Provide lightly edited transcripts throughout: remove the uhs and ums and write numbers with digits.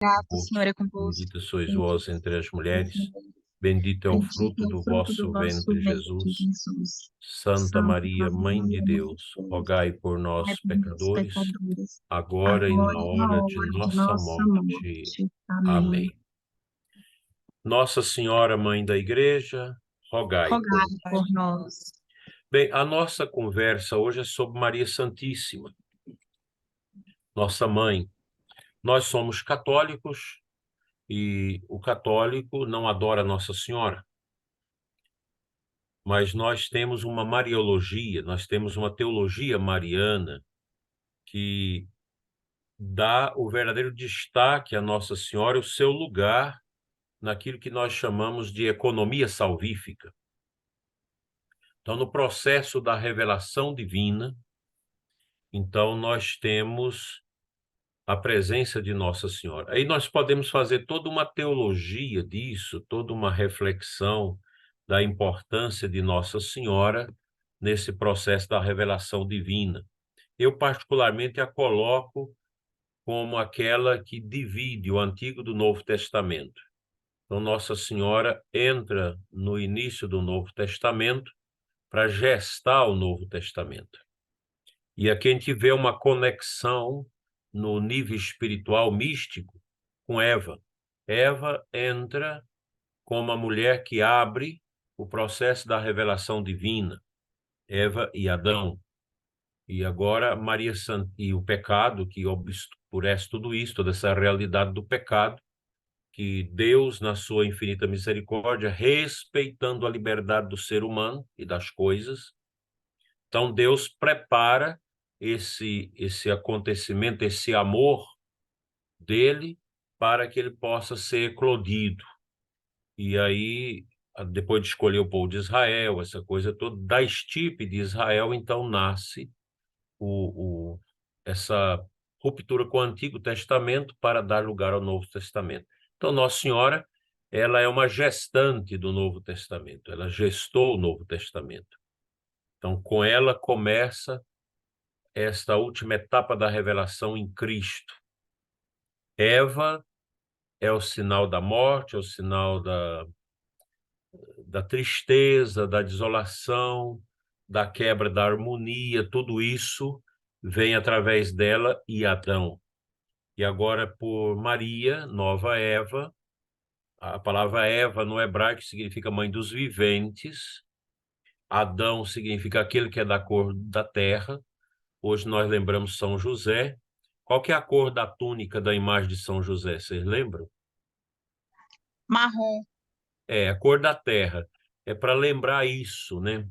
O Senhor é convosco. Bendita sois Bendita vós entre as sois mulheres, vós. bendito é o Bendito fruto é o do fruto do vosso vosso ventre, ventre, Jesus. Jesus. Santa Santa Maria, Mãe de Maria, Mãe de Deus, Deus, rogai por rogai nós, por nós, pecadores, pecadores, agora e agora na e na hora de hora de nossa nossa morte. morte. Amém. Amém. Nossa Senhora, Mãe da Igreja, rogai por Rogai nós. por nós. Bem, a nossa conversa hoje é sobre Maria Santíssima, nossa mãe. Nós somos católicos e o católico não adora Nossa Senhora, mas nós temos uma mariologia, nós temos uma teologia mariana que dá o verdadeiro destaque à Nossa Senhora, o seu lugar naquilo que nós chamamos de economia salvífica. Então, no processo da revelação divina, então nós temos a presença de Nossa Senhora. Aí nós podemos fazer toda uma teologia disso, toda uma reflexão da importância de Nossa Senhora nesse processo da revelação divina. Eu, particularmente, a coloco como aquela que divide o Antigo do Novo Testamento. Então, Nossa Senhora entra no início do Novo Testamento para gestar o Novo Testamento. E aqui a gente vê uma conexão no nível espiritual místico com Eva. Eva entra como a mulher que abre o processo da revelação divina, Eva e Adão. E agora Maria e o pecado que obscurece tudo isso, toda essa realidade do pecado, que Deus, na sua infinita misericórdia, respeitando a liberdade do ser humano e das coisas, então Deus prepara esse acontecimento, esse amor dele, para que ele possa ser eclodido. E aí, depois de escolher o povo de Israel, essa coisa toda, da estirpe de Israel, então nasce essa ruptura com o Antigo Testamento para dar lugar ao Novo Testamento. Então, Nossa Senhora, ela é uma gestante do Novo Testamento, ela gestou o Novo Testamento. Então, com ela começa esta última etapa da revelação em Cristo. Eva é o sinal da morte, é o sinal da tristeza, da desolação, da quebra da harmonia, tudo isso vem através dela e Adão. E agora por Maria, nova Eva, a palavra Eva no hebraico significa mãe dos viventes, Adão significa aquele que é da cor da terra. Hoje nós lembramos São José. Qual que é a cor da túnica da imagem de São José? Vocês lembram? Marrom. É, a cor da terra. É para lembrar isso, né?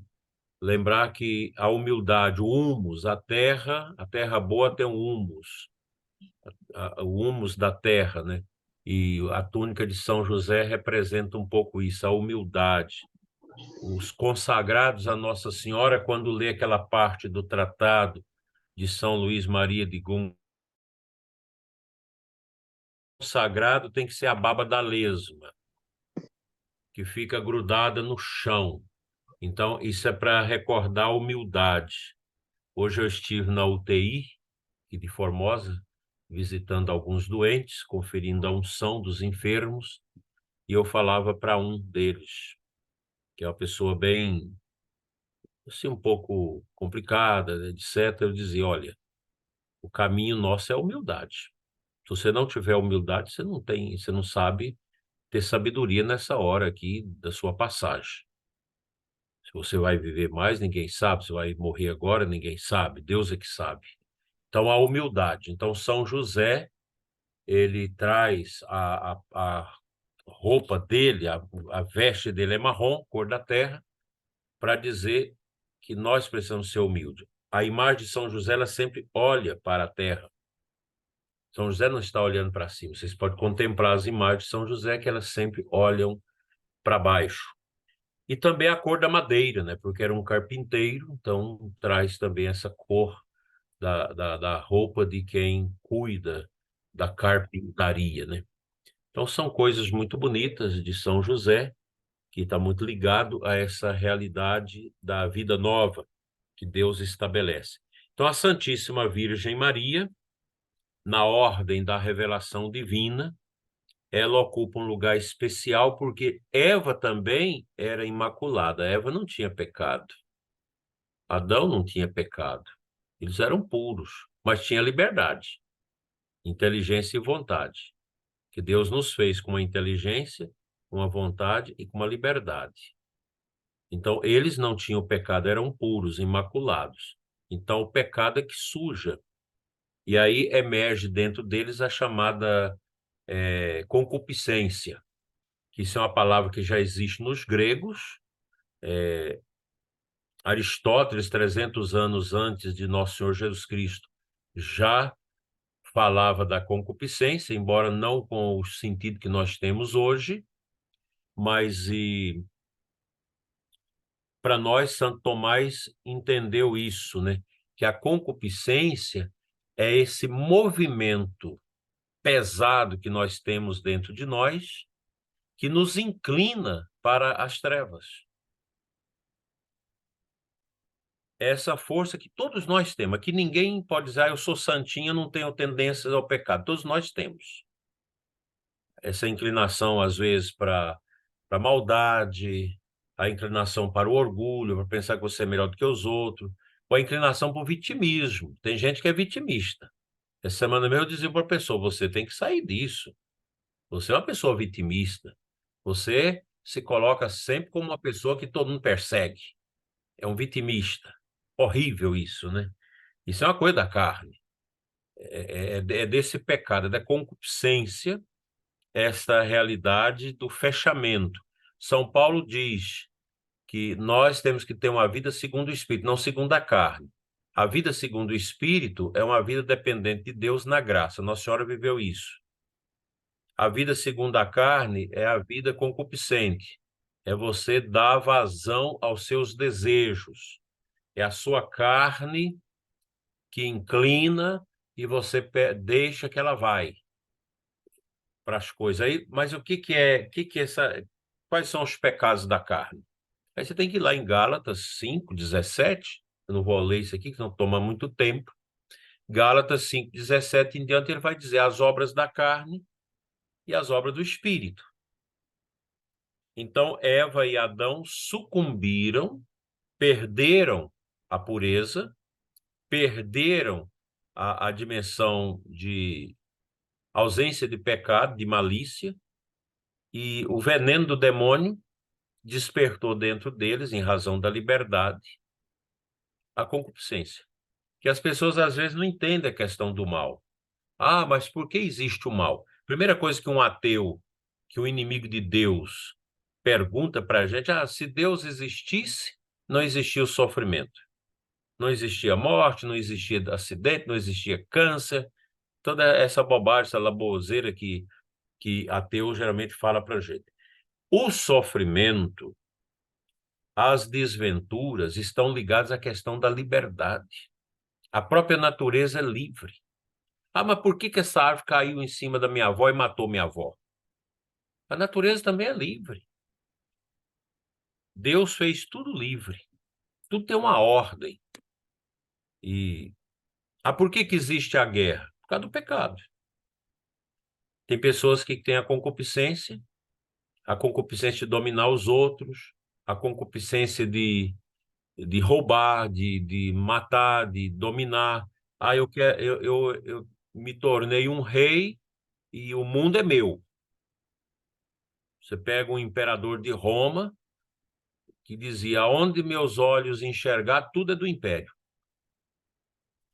Lembrar que a humildade, o humus, a terra boa tem um humus, o humus da terra, né? E a túnica de São José representa um pouco isso, a humildade. Os consagrados a Nossa Senhora, quando lê aquela parte do tratado de São Luís Maria de Gunga, o sagrado tem que ser a baba da lesma, que fica grudada no chão. Então, isso é para recordar a humildade. Hoje eu estive na UTI, aqui de Formosa, visitando alguns doentes, conferindo a unção dos enfermos, e eu falava para um deles, que é uma pessoa bem, assim, um pouco complicada, etc. Eu dizia, olha, o caminho nosso é a humildade. Se você não tiver humildade, você não sabe ter sabedoria nessa hora aqui da sua passagem. Se você vai viver mais, ninguém sabe. Se vai morrer agora, ninguém sabe. Deus é que sabe. Então, a humildade. Então, São José, ele traz a roupa dele, a veste dele é marrom, cor da terra, para dizer que nós precisamos ser humildes. A imagem de São José, ela sempre olha para a terra. São José não está olhando para cima. Vocês podem contemplar as imagens de São José, que elas sempre olham para baixo. E também a cor da madeira, né? Porque era um carpinteiro, então traz também essa cor da roupa de quem cuida da carpintaria, né? Então são coisas muito bonitas de São José, que está muito ligado a essa realidade da vida nova que Deus estabelece. Então a Santíssima Virgem Maria, na ordem da revelação divina, ela ocupa um lugar especial porque Eva também era imaculada. Eva não tinha pecado. Adão não tinha pecado. Eles eram puros, mas tinha liberdade, inteligência e vontade. Que Deus nos fez com uma inteligência, com uma vontade e com uma liberdade. Então, eles não tinham pecado, eram puros, imaculados. Então, o pecado é que suja. E aí emerge dentro deles a chamada concupiscência, que isso é uma palavra que já existe nos gregos. Aristóteles, 300 anos antes de Nosso Senhor Jesus Cristo, já falava da concupiscência, embora não com o sentido que nós temos hoje, mas para nós, Santo Tomás entendeu isso, né? Que a concupiscência é esse movimento pesado que nós temos dentro de nós, que nos inclina para as trevas. Essa força que todos nós temos, que ninguém pode dizer, eu sou santinho, não tenho tendências ao pecado. Todos nós temos. Essa inclinação, às vezes, para a maldade, a inclinação para o orgulho, para pensar que você é melhor do que os outros, ou a inclinação para o vitimismo. Tem gente que é vitimista. Essa semana mesmo eu dizia para a pessoa, você tem que sair disso. Você é uma pessoa vitimista. Você se coloca sempre como uma pessoa que todo mundo persegue. É um vitimista. Horrível isso, né? Isso é uma coisa da carne. É desse pecado, é da concupiscência, esta realidade do fechamento. São Paulo diz que nós temos que ter uma vida segundo o Espírito, não segundo a carne. A vida segundo o Espírito é uma vida dependente de Deus na graça. Nossa Senhora viveu isso. A vida segundo a carne é a vida concupiscente. É você dar vazão aos seus desejos. É a sua carne que inclina e você deixa que ela vai para as coisas. Aí, mas o que é essa? Quais são os pecados da carne? Aí você tem que ir lá em Gálatas 5:17. Eu não vou ler isso aqui, que não toma muito tempo. Gálatas 5:17 em diante, ele vai dizer as obras da carne e as obras do Espírito. Então, Eva e Adão sucumbiram, perderam a pureza, perderam a dimensão de ausência de pecado, de malícia, e o veneno do demônio despertou dentro deles, em razão da liberdade, a concupiscência. Que as pessoas às vezes não entendem a questão do mal. Ah, mas por que existe o mal? Primeira coisa que um ateu, que o inimigo de Deus, pergunta para a gente, se Deus existisse, não existia o sofrimento. Não existia morte, não existia acidente, não existia câncer, toda essa bobagem, essa laboseira que ateu geralmente fala para a gente. O sofrimento, as desventuras estão ligadas à questão da liberdade. A própria natureza é livre. Mas por que essa árvore caiu em cima da minha avó e matou minha avó? A natureza também é livre. Deus fez tudo livre. Tudo tem uma ordem. Por que existe a guerra? Por causa do pecado. Tem pessoas que têm a concupiscência de dominar os outros, a concupiscência de roubar, de matar, de dominar. Eu me tornei um rei e o mundo é meu. Você pega um imperador de Roma que dizia, onde meus olhos enxergar, tudo é do império.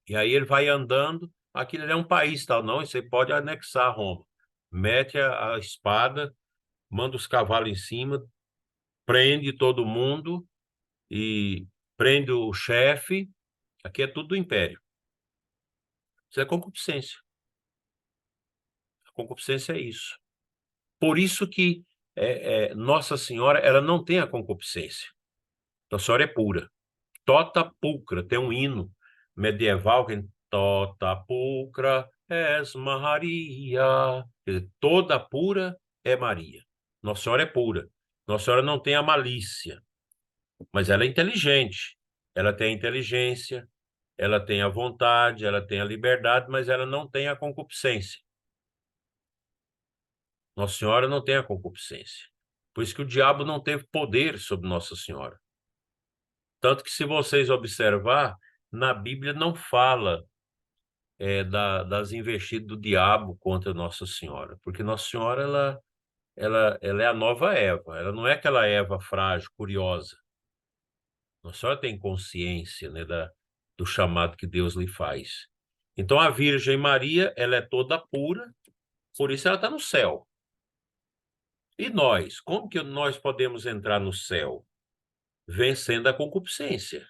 E aí ele vai andando, aquilo é um país, tal, não, você pode anexar Roma. Mete a espada, manda os cavalos em cima, prende todo mundo e prende o chefe. Aqui é tudo do império. Isso é concupiscência. A concupiscência é isso. Por isso que Nossa Senhora, ela não tem a concupiscência. Nossa Senhora é pura. Tota pulcra, tem um hino medieval que Tota pulcra és Maria. Quer dizer, toda pura é Maria. Nossa Senhora é pura. Nossa Senhora não tem a malícia, mas ela é inteligente. Ela tem a inteligência, ela tem a vontade, ela tem a liberdade, mas ela não tem a concupiscência. Nossa Senhora não tem a concupiscência. Por isso que o diabo não teve poder sobre Nossa Senhora. Tanto que, se vocês observar, na Bíblia não fala das investidas do diabo contra Nossa Senhora, porque Nossa Senhora ela é a nova Eva, ela não é aquela Eva frágil, curiosa. Nossa Senhora tem consciência, né, do chamado que Deus lhe faz. Então, a Virgem Maria, ela é toda pura, por isso ela está no céu. E nós, como que nós podemos entrar no céu? Vencendo a concupiscência.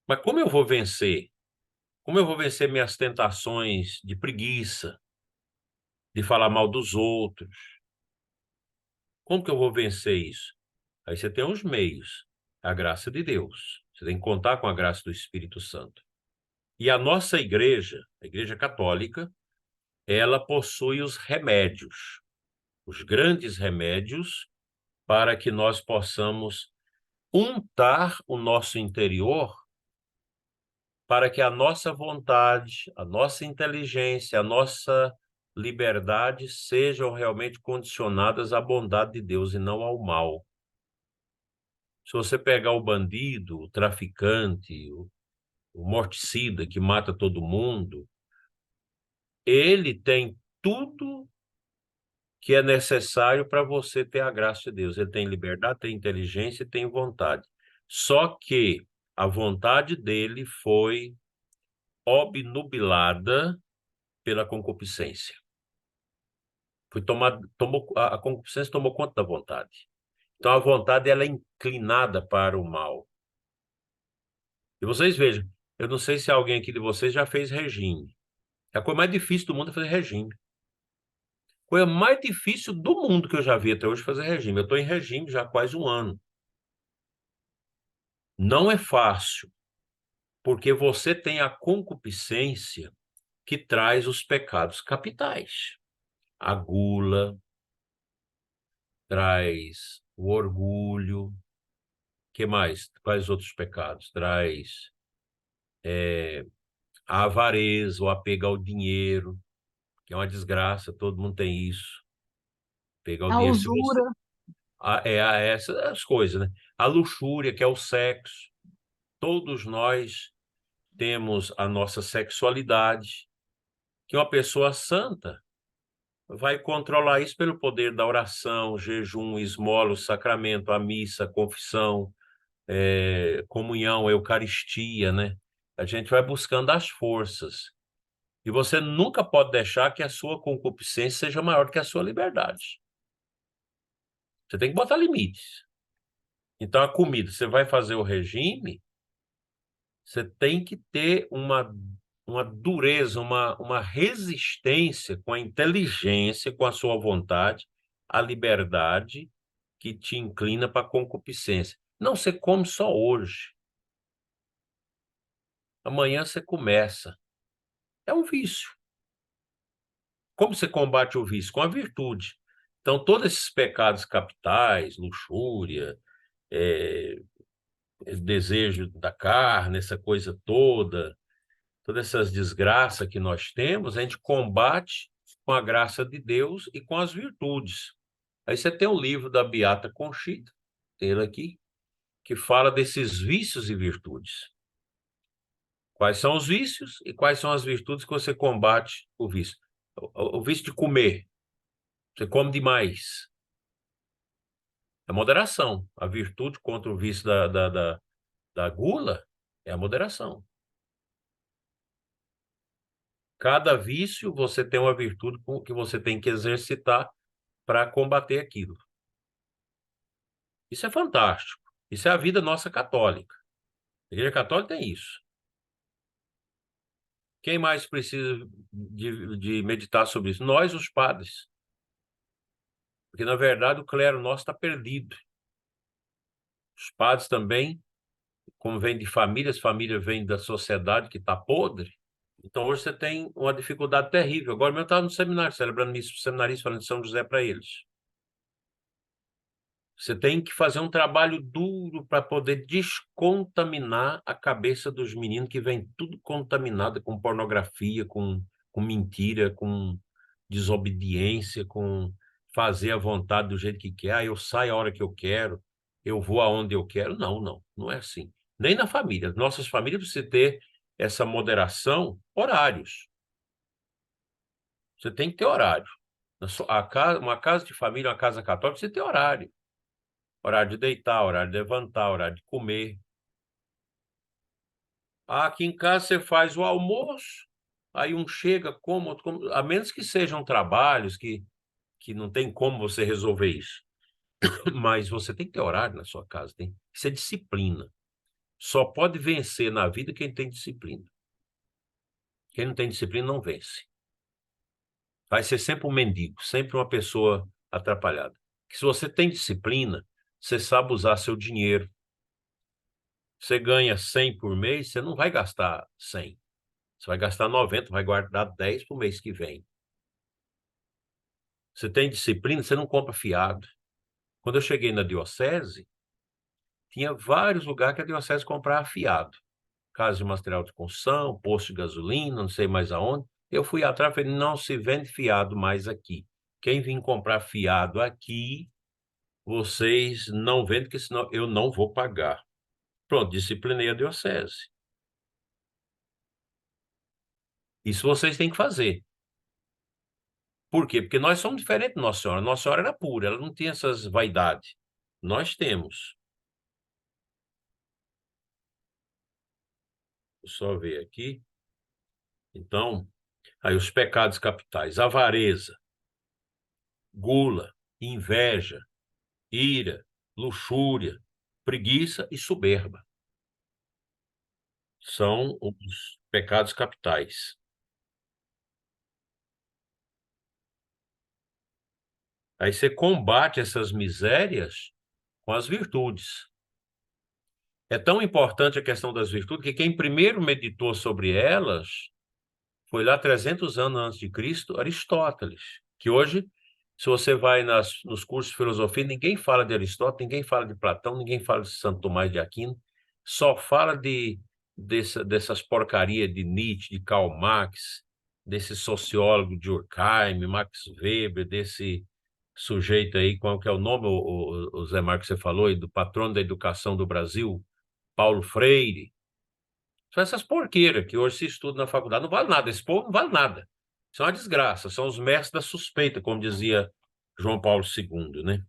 Mas como eu vou vencer? Como eu vou vencer minhas tentações de preguiça, de falar mal dos outros? Como que eu vou vencer isso? Aí você tem os meios, a graça de Deus. Você tem que contar com a graça do Espírito Santo. E a nossa igreja, a Igreja Católica, ela possui os remédios, os grandes remédios, para que nós possamos untar o nosso interior, para que a nossa vontade, a nossa inteligência, a nossa liberdade sejam realmente condicionadas à bondade de Deus e não ao mal. Se você pegar o bandido, o traficante, o morticida que mata todo mundo, ele tem tudo que é necessário para você ter a graça de Deus. Ele tem liberdade, tem inteligência e tem vontade. Só que a vontade dele foi obnubilada pela concupiscência. A concupiscência tomou conta da vontade. Então, a vontade ela é inclinada para o mal. E vocês vejam, eu não sei se alguém aqui de vocês já fez regime. A coisa mais difícil do mundo é fazer regime. A coisa mais difícil do mundo que eu já vi até hoje é fazer regime. Eu estou em regime já há quase um ano. Não é fácil, porque você tem a concupiscência que traz os pecados capitais. A gula, traz o orgulho. Que mais? Quais outros pecados? Traz a avareza, o apego ao dinheiro, que é uma desgraça, todo mundo tem isso. Pegar o A dinheiro. Se você... usura. essas coisas, né? A luxúria, que é o sexo. Todos nós temos a nossa sexualidade, que uma pessoa santa vai controlar isso pelo poder da oração, jejum, esmola, o sacramento, a missa, a confissão, comunhão, a eucaristia, né? A gente vai buscando as forças. E você nunca pode deixar que a sua concupiscência seja maior do que a sua liberdade. Você tem que botar limites. Então, a comida, você vai fazer o regime, você tem que ter uma dureza, uma resistência com a inteligência, com a sua vontade, a liberdade que te inclina para a concupiscência. Não, você come só hoje. Amanhã você começa. É um vício. Como você combate o vício? Com a virtude. Então, todos esses pecados capitais, luxúria, desejo da carne, essa coisa toda, todas essas desgraças que nós temos, a gente combate com a graça de Deus e com as virtudes. Aí você tem o livro da Beata Conchita, tem ele aqui, que fala desses vícios e virtudes. Quais são os vícios e quais são as virtudes que você combate o vício? O vício de comer. Você come demais. É moderação. A virtude contra o vício da gula é a moderação. Cada vício você tem uma virtude que você tem que exercitar para combater aquilo. Isso é fantástico. Isso é a vida nossa católica. A Igreja Católica tem isso. Quem mais precisa de meditar sobre isso? Nós, os padres. Porque, na verdade, o clero nosso está perdido. Os padres também, como vêm de famílias, família vem da sociedade que está podre. Então, hoje você tem uma dificuldade terrível. Agora mesmo eu estava no seminário, celebrando missa para os seminaristas, falando de São José para eles. Você tem que fazer um trabalho duro para poder descontaminar a cabeça dos meninos que vem tudo contaminado com pornografia, com mentira, com desobediência, com fazer a vontade do jeito que quer. Ah, eu saio a hora que eu quero, eu vou aonde eu quero. Não, não, não é assim. Nem na família. Nossas famílias precisam ter essa moderação, horários. Você tem que ter horário. Uma casa de família, uma casa católica, você tem horário. Horário de deitar, horário de levantar, horário de comer. Aqui em casa você faz o almoço, aí um chega, come, outro come, a menos que sejam trabalhos que não tem como você resolver isso. Mas você tem que ter horário na sua casa, tem que ser disciplina. Só pode vencer na vida quem tem disciplina. Quem não tem disciplina não vence. Vai ser sempre um mendigo, sempre uma pessoa atrapalhada. Que se você tem disciplina, você sabe usar seu dinheiro. Você ganha 100 por mês, você não vai gastar 100. Você vai gastar 90, vai guardar 10 para o mês que vem. Você tem disciplina, você não compra fiado. Quando eu cheguei na diocese, tinha vários lugares que a diocese comprava fiado. Casa de material de construção, posto de gasolina, não sei mais aonde. Eu fui atrás e falei, não se vende fiado mais aqui. Quem vir comprar fiado aqui, vocês não vendem, porque senão eu não vou pagar. Pronto, disciplinei a diocese. Isso vocês têm que fazer. Por quê? Porque nós somos diferentes de Nossa Senhora. Nossa Senhora era pura, ela não tinha essas vaidades. Nós temos. Vou só ver aqui. Então, aí os pecados capitais: avareza, gula, inveja, ira, luxúria, preguiça e soberba. São os pecados capitais. Aí você combate essas misérias com as virtudes. É tão importante a questão das virtudes que quem primeiro meditou sobre elas foi lá 300 anos antes de Cristo, Aristóteles, que hoje, se você vai nos cursos de filosofia, ninguém fala de Aristóteles, ninguém fala de Platão, ninguém fala de Santo Tomás de Aquino, só fala dessas porcarias de Nietzsche, de Karl Marx, desse sociólogo Durkheim, Max Weber, desse sujeito aí, qual que é o nome, o Zé Marcos, que você falou, aí, do patrono da educação do Brasil, Paulo Freire. São essas porqueiras que hoje se estuda na faculdade. Não vale nada. Esse povo não vale nada. Isso é uma desgraça. São os mestres da suspeita, como dizia João Paulo II, né?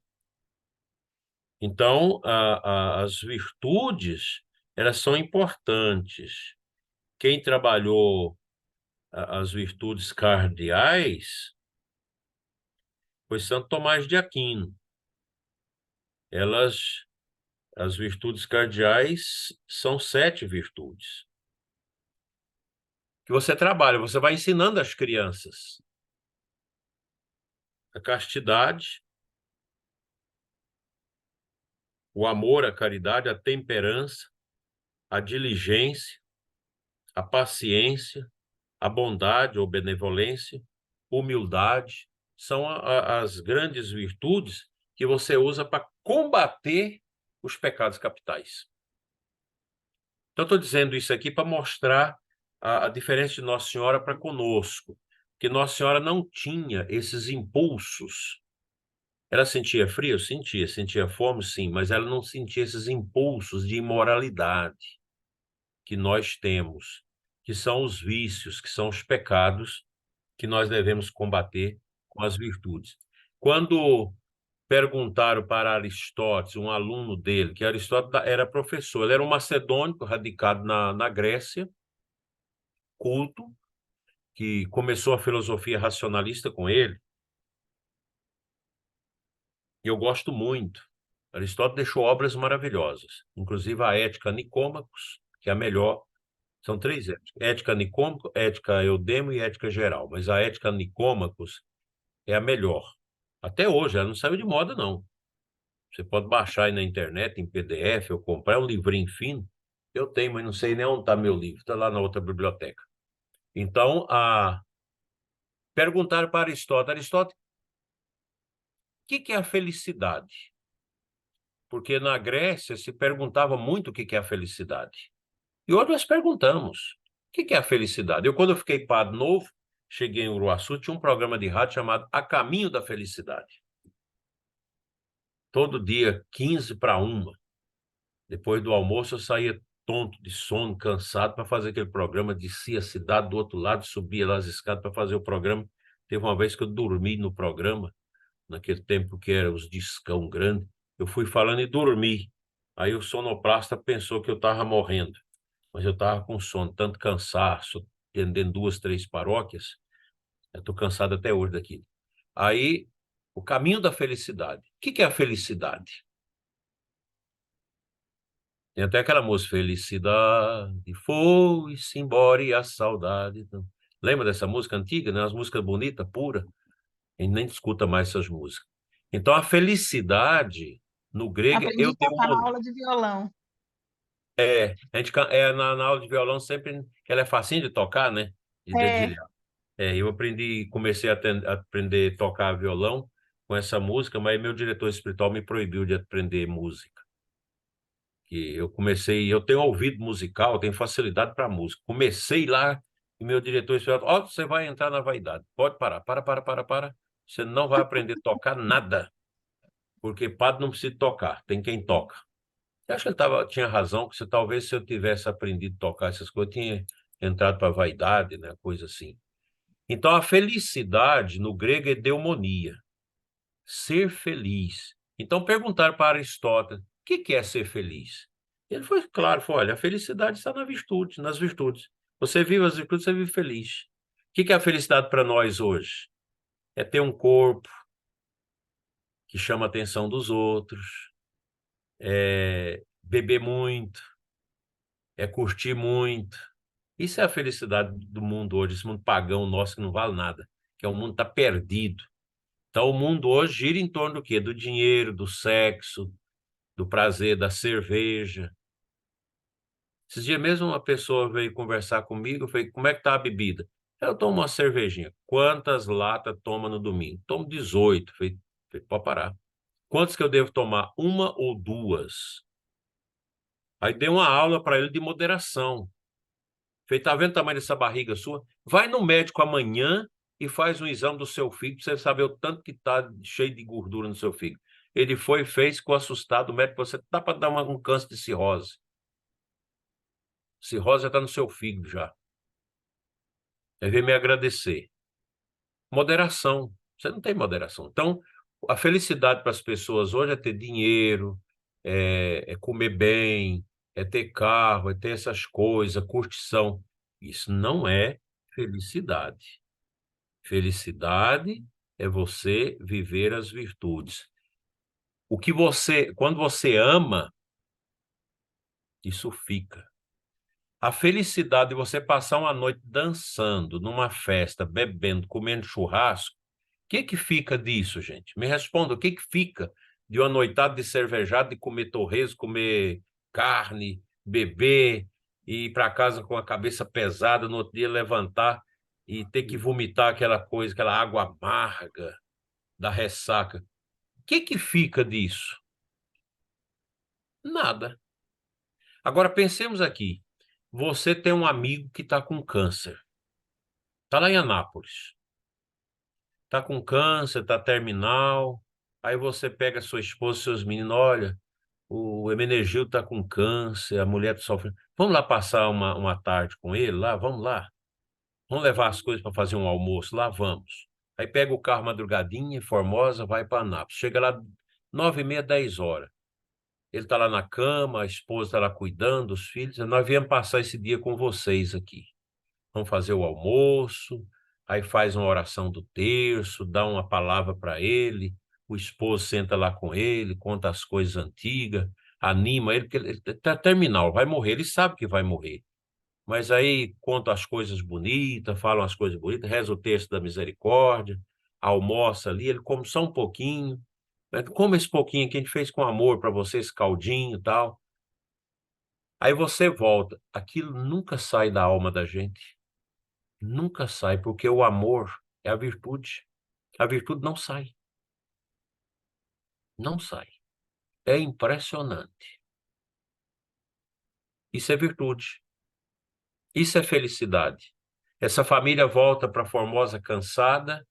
Então, as virtudes, elas são importantes. Quem trabalhou as virtudes cardeais foi Santo Tomás de Aquino. As virtudes cardeais são 7 virtudes que você trabalha, você vai ensinando às crianças a castidade, o amor, a caridade, a temperança, a diligência, a paciência, a bondade ou benevolência, humildade, são as grandes virtudes que você usa para combater os pecados capitais. Então, estou dizendo isso aqui para mostrar a diferença de Nossa Senhora para conosco, que Nossa Senhora não tinha esses impulsos. Ela sentia frio? Sentia fome? Sim, mas ela não sentia esses impulsos de imoralidade que nós temos, que são os vícios, que são os pecados que nós devemos combater com as virtudes. Quando perguntaram para Aristóteles, um aluno dele, que Aristóteles era professor, ele era um macedônico radicado na Grécia, culto, que começou a filosofia racionalista com ele, e eu gosto muito. Aristóteles deixou obras maravilhosas, inclusive a Ética Nicômacos, que é a melhor. São 3 éticas: ética Nicômaco, ética Eudemo e ética geral. Mas a ética Nicômacos é a melhor. Até hoje, ela não saiu de moda, não. Você pode baixar aí na internet, em PDF, ou comprar um livrinho fino. Eu tenho, mas não sei nem onde está meu livro. Está lá na outra biblioteca. Então, perguntaram para Aristóteles: Aristóteles, o que é a felicidade? porque na Grécia se perguntava muito o que que é a felicidade. E hoje nós perguntamos, o que que é a felicidade? Quando eu fiquei padre novo, cheguei em Uruaçu, tinha um programa de rádio chamado A Caminho da Felicidade. Todo dia, 15 para 1. Depois do almoço, eu saía tonto de sono, cansado, para fazer aquele programa, descia a cidade do outro lado, subia lá as escadas para fazer o programa. Teve uma vez que eu dormi no programa, naquele tempo que era os discão grande, eu fui falando e dormi. Aí o sonoplasta pensou que eu estava morrendo, mas eu estava com sono, tanto cansaço, atendendo 2, 3 paróquias, eu estou cansado até hoje daquilo. Aí, o caminho da felicidade. O que que é a felicidade? Tem até aquela música, felicidade foi-se embora e a saudade. Lembra dessa música antiga, né? As músicas bonitas, puras. A gente nem escuta mais essas músicas. Então, a felicidade, no grego, Aprendi eu a tenho tocar na uma... aula de violão. A gente, na aula de violão sempre, ela é facinho de tocar, né? De É, dedilhar. Eu aprendi, comecei a aprender a tocar violão com essa música, mas meu diretor espiritual me proibiu de aprender música. Que eu tenho ouvido musical, tenho facilidade para música. Comecei lá e meu diretor espiritual, ó, você vai entrar na vaidade. Pode parar, para. Você não vai aprender a tocar nada, porque padre não precisa tocar, tem quem toca. Eu acho que tinha razão, que talvez se eu tivesse aprendido a tocar essas coisas, eu tinha entrado para a vaidade, né, coisa assim. Então, a felicidade, no grego, é eudemonia, ser feliz. Então, perguntaram para Aristóteles, o que que é ser feliz? Ele foi claro, foi, olha, a felicidade está na virtude, nas virtudes. Você vive as virtudes, você vive feliz. O que que é a felicidade para nós hoje? É ter um corpo que chama a atenção dos outros, é beber muito, é curtir muito. Isso é a felicidade do mundo hoje, esse mundo pagão nosso que não vale nada, que é o mundo está perdido. Então, o mundo hoje gira em torno do quê? Do dinheiro, do sexo, do prazer, da cerveja. Esses dias mesmo uma pessoa veio conversar comigo, eu falei, como é que tá a bebida? Eu tomo uma cervejinha. Quantas latas toma no domingo? Tomo 18. Falei, pode parar. Quantas que eu devo tomar? Uma ou duas? Aí dei uma aula para ele de moderação. Falei, tá vendo o tamanho dessa barriga sua? Vai no médico amanhã e faz um exame do seu fígado para você saber o tanto que tá cheio de gordura no seu fígado. Ele foi e fez, ficou assustado. O médico, você tá para dar um câncer de cirrose. Cirrose já está no seu fígado já. Aí veio me agradecer. Moderação. Você não tem moderação. Então, a felicidade para as pessoas hoje é ter dinheiro, é comer bem, é ter carro, é ter essas coisas, curtição. Isso não é felicidade. Felicidade é você viver as virtudes. Quando você ama, isso fica. A felicidade de você passar uma noite dançando, numa festa, bebendo, comendo churrasco, o que que fica disso, gente? Me responda, o que que fica de uma noitada de cervejada, de comer torresmo, comer carne, beber, e ir para casa com a cabeça pesada, no outro dia levantar e ter que vomitar aquela coisa, aquela água amarga da ressaca. O que que fica disso? Nada. Agora pensemos aqui. Você tem um amigo que está com câncer. Está lá em Anápolis. Está com câncer, está terminal. Aí você pega sua esposa, seus meninos, olha, o Hermenegildo está com câncer, a mulher está sofrendo. Vamos lá passar uma tarde com ele lá? Vamos lá. Vamos levar as coisas para fazer um almoço lá? Vamos. Aí pega o carro madrugadinha, Formosa, vai para Anápolis. Chega lá 9h30, 10h. Ele está lá na cama, a esposa está lá cuidando dos filhos. Nós viemos passar esse dia com vocês aqui. Vamos fazer o almoço, aí faz uma oração do terço, dá uma palavra para ele, o esposo senta lá com ele, conta as coisas antigas, anima ele, porque ele está terminal, vai morrer, ele sabe que vai morrer. Mas aí conta as coisas bonitas, falam as coisas bonitas, reza o terço da misericórdia, almoça ali, ele come só um pouquinho, né? Come esse pouquinho que a gente fez com amor para você, esse caldinho e tal. Aí você volta, aquilo nunca sai da alma da gente. Nunca sai, porque o amor é a virtude. A virtude não sai. Não sai. É impressionante. Isso é virtude. Isso é felicidade. Essa família volta para Formosa cansada,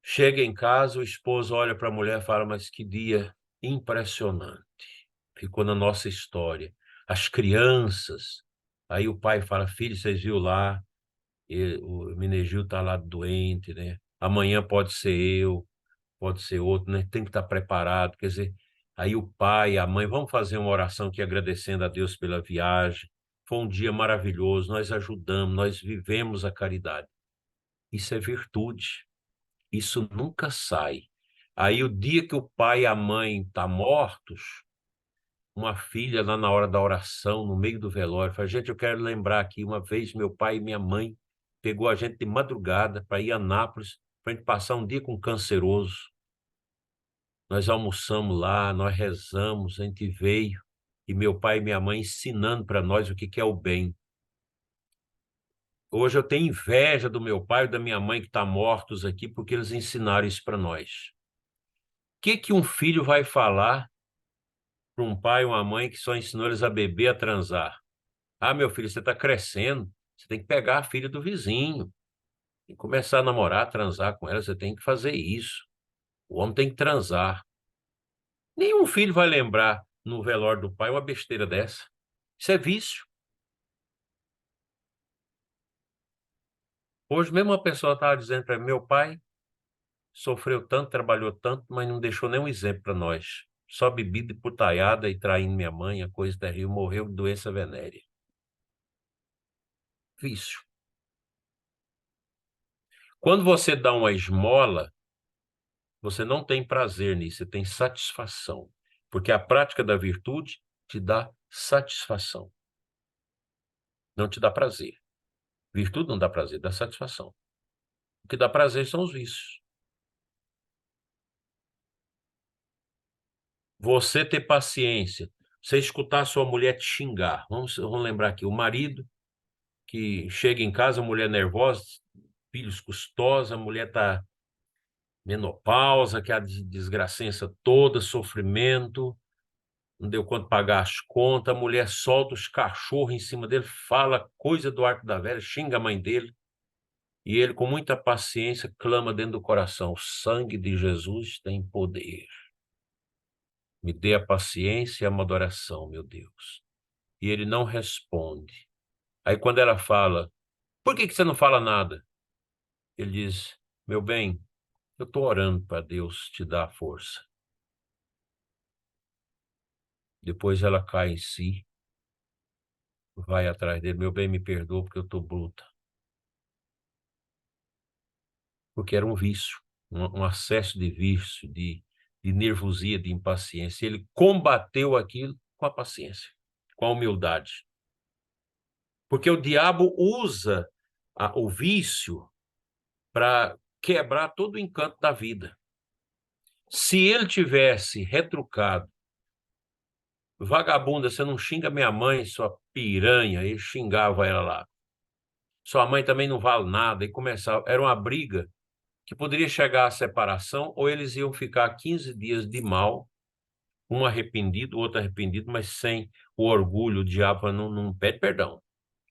chega em casa, o esposo olha para a mulher e fala, mas que dia impressionante. Ficou na nossa história. As crianças. Aí o pai fala, filho, vocês viram lá, o Menegildo está lá doente, né? Amanhã pode ser eu, pode ser outro, né? Tem que estar preparado. Quer dizer, aí o pai, a mãe, vamos fazer uma oração aqui agradecendo a Deus pela viagem. Foi um dia maravilhoso, nós ajudamos, nós vivemos a caridade. Isso é virtude. Isso nunca sai. Aí o dia que o pai e a mãe estão mortos, uma filha lá na hora da oração, no meio do velório, fala, gente, eu quero lembrar aqui, uma vez meu pai e minha mãe pegou a gente de madrugada para ir a Anápolis, para a gente passar um dia com um canceroso. Nós almoçamos lá, nós rezamos, a gente veio, e meu pai e minha mãe ensinando para nós o que é o bem. Hoje eu tenho inveja do meu pai e da minha mãe que estão mortos aqui, porque eles ensinaram isso para nós. O que um filho vai falar para um pai e uma mãe que só ensinou eles a beber, a transar? Ah, meu filho, você está crescendo, você tem que pegar a filha do vizinho e começar a namorar, a transar com ela, você tem que fazer isso. O homem tem que transar. Nenhum filho vai lembrar no velório do pai uma besteira dessa. Isso é vício. Hoje mesmo uma pessoa estava dizendo para mim, meu pai sofreu tanto, trabalhou tanto, mas não deixou nenhum exemplo para nós. Só bebida e putaiada e traindo minha mãe, a coisa terrível, morreu de doença venérea. Vício. Quando você dá uma esmola, você não tem prazer nisso, você tem satisfação. Porque a prática da virtude te dá satisfação. Não te dá prazer. Virtude não dá prazer, dá satisfação. O que dá prazer são os vícios. Você ter paciência, você escutar sua mulher te xingar. Vamos lembrar aqui, o marido que chega em casa, a mulher nervosa, filhos custosa, a mulher está menopausa, que é a desgracença toda, sofrimento, não deu quanto pagar as contas, a mulher solta os cachorros em cima dele, fala coisa do arco da velha, xinga a mãe dele, e ele, com muita paciência, clama dentro do coração, o sangue de Jesus tem poder. Me dê a paciência e a moderação, meu Deus. E ele não responde. Aí quando ela fala, por que você não fala nada? Ele diz, meu bem, eu estou orando para Deus te dar força. Depois ela cai em si, vai atrás dele, meu bem, me perdoa porque eu estou bruta. Porque era um vício, um acesso de vício, de nervosia, de impaciência. Ele combateu aquilo com a paciência, com a humildade. Porque o diabo usa o vício para quebrar todo o encanto da vida. Se ele tivesse retrucado, vagabunda, você não xinga minha mãe, sua piranha, ele xingava ela lá. Sua mãe também não vale nada, e começava, era uma briga que poderia chegar à separação, ou eles iam ficar 15 dias de mal, um arrependido, outro arrependido, mas sem o orgulho, o diabo não pede perdão,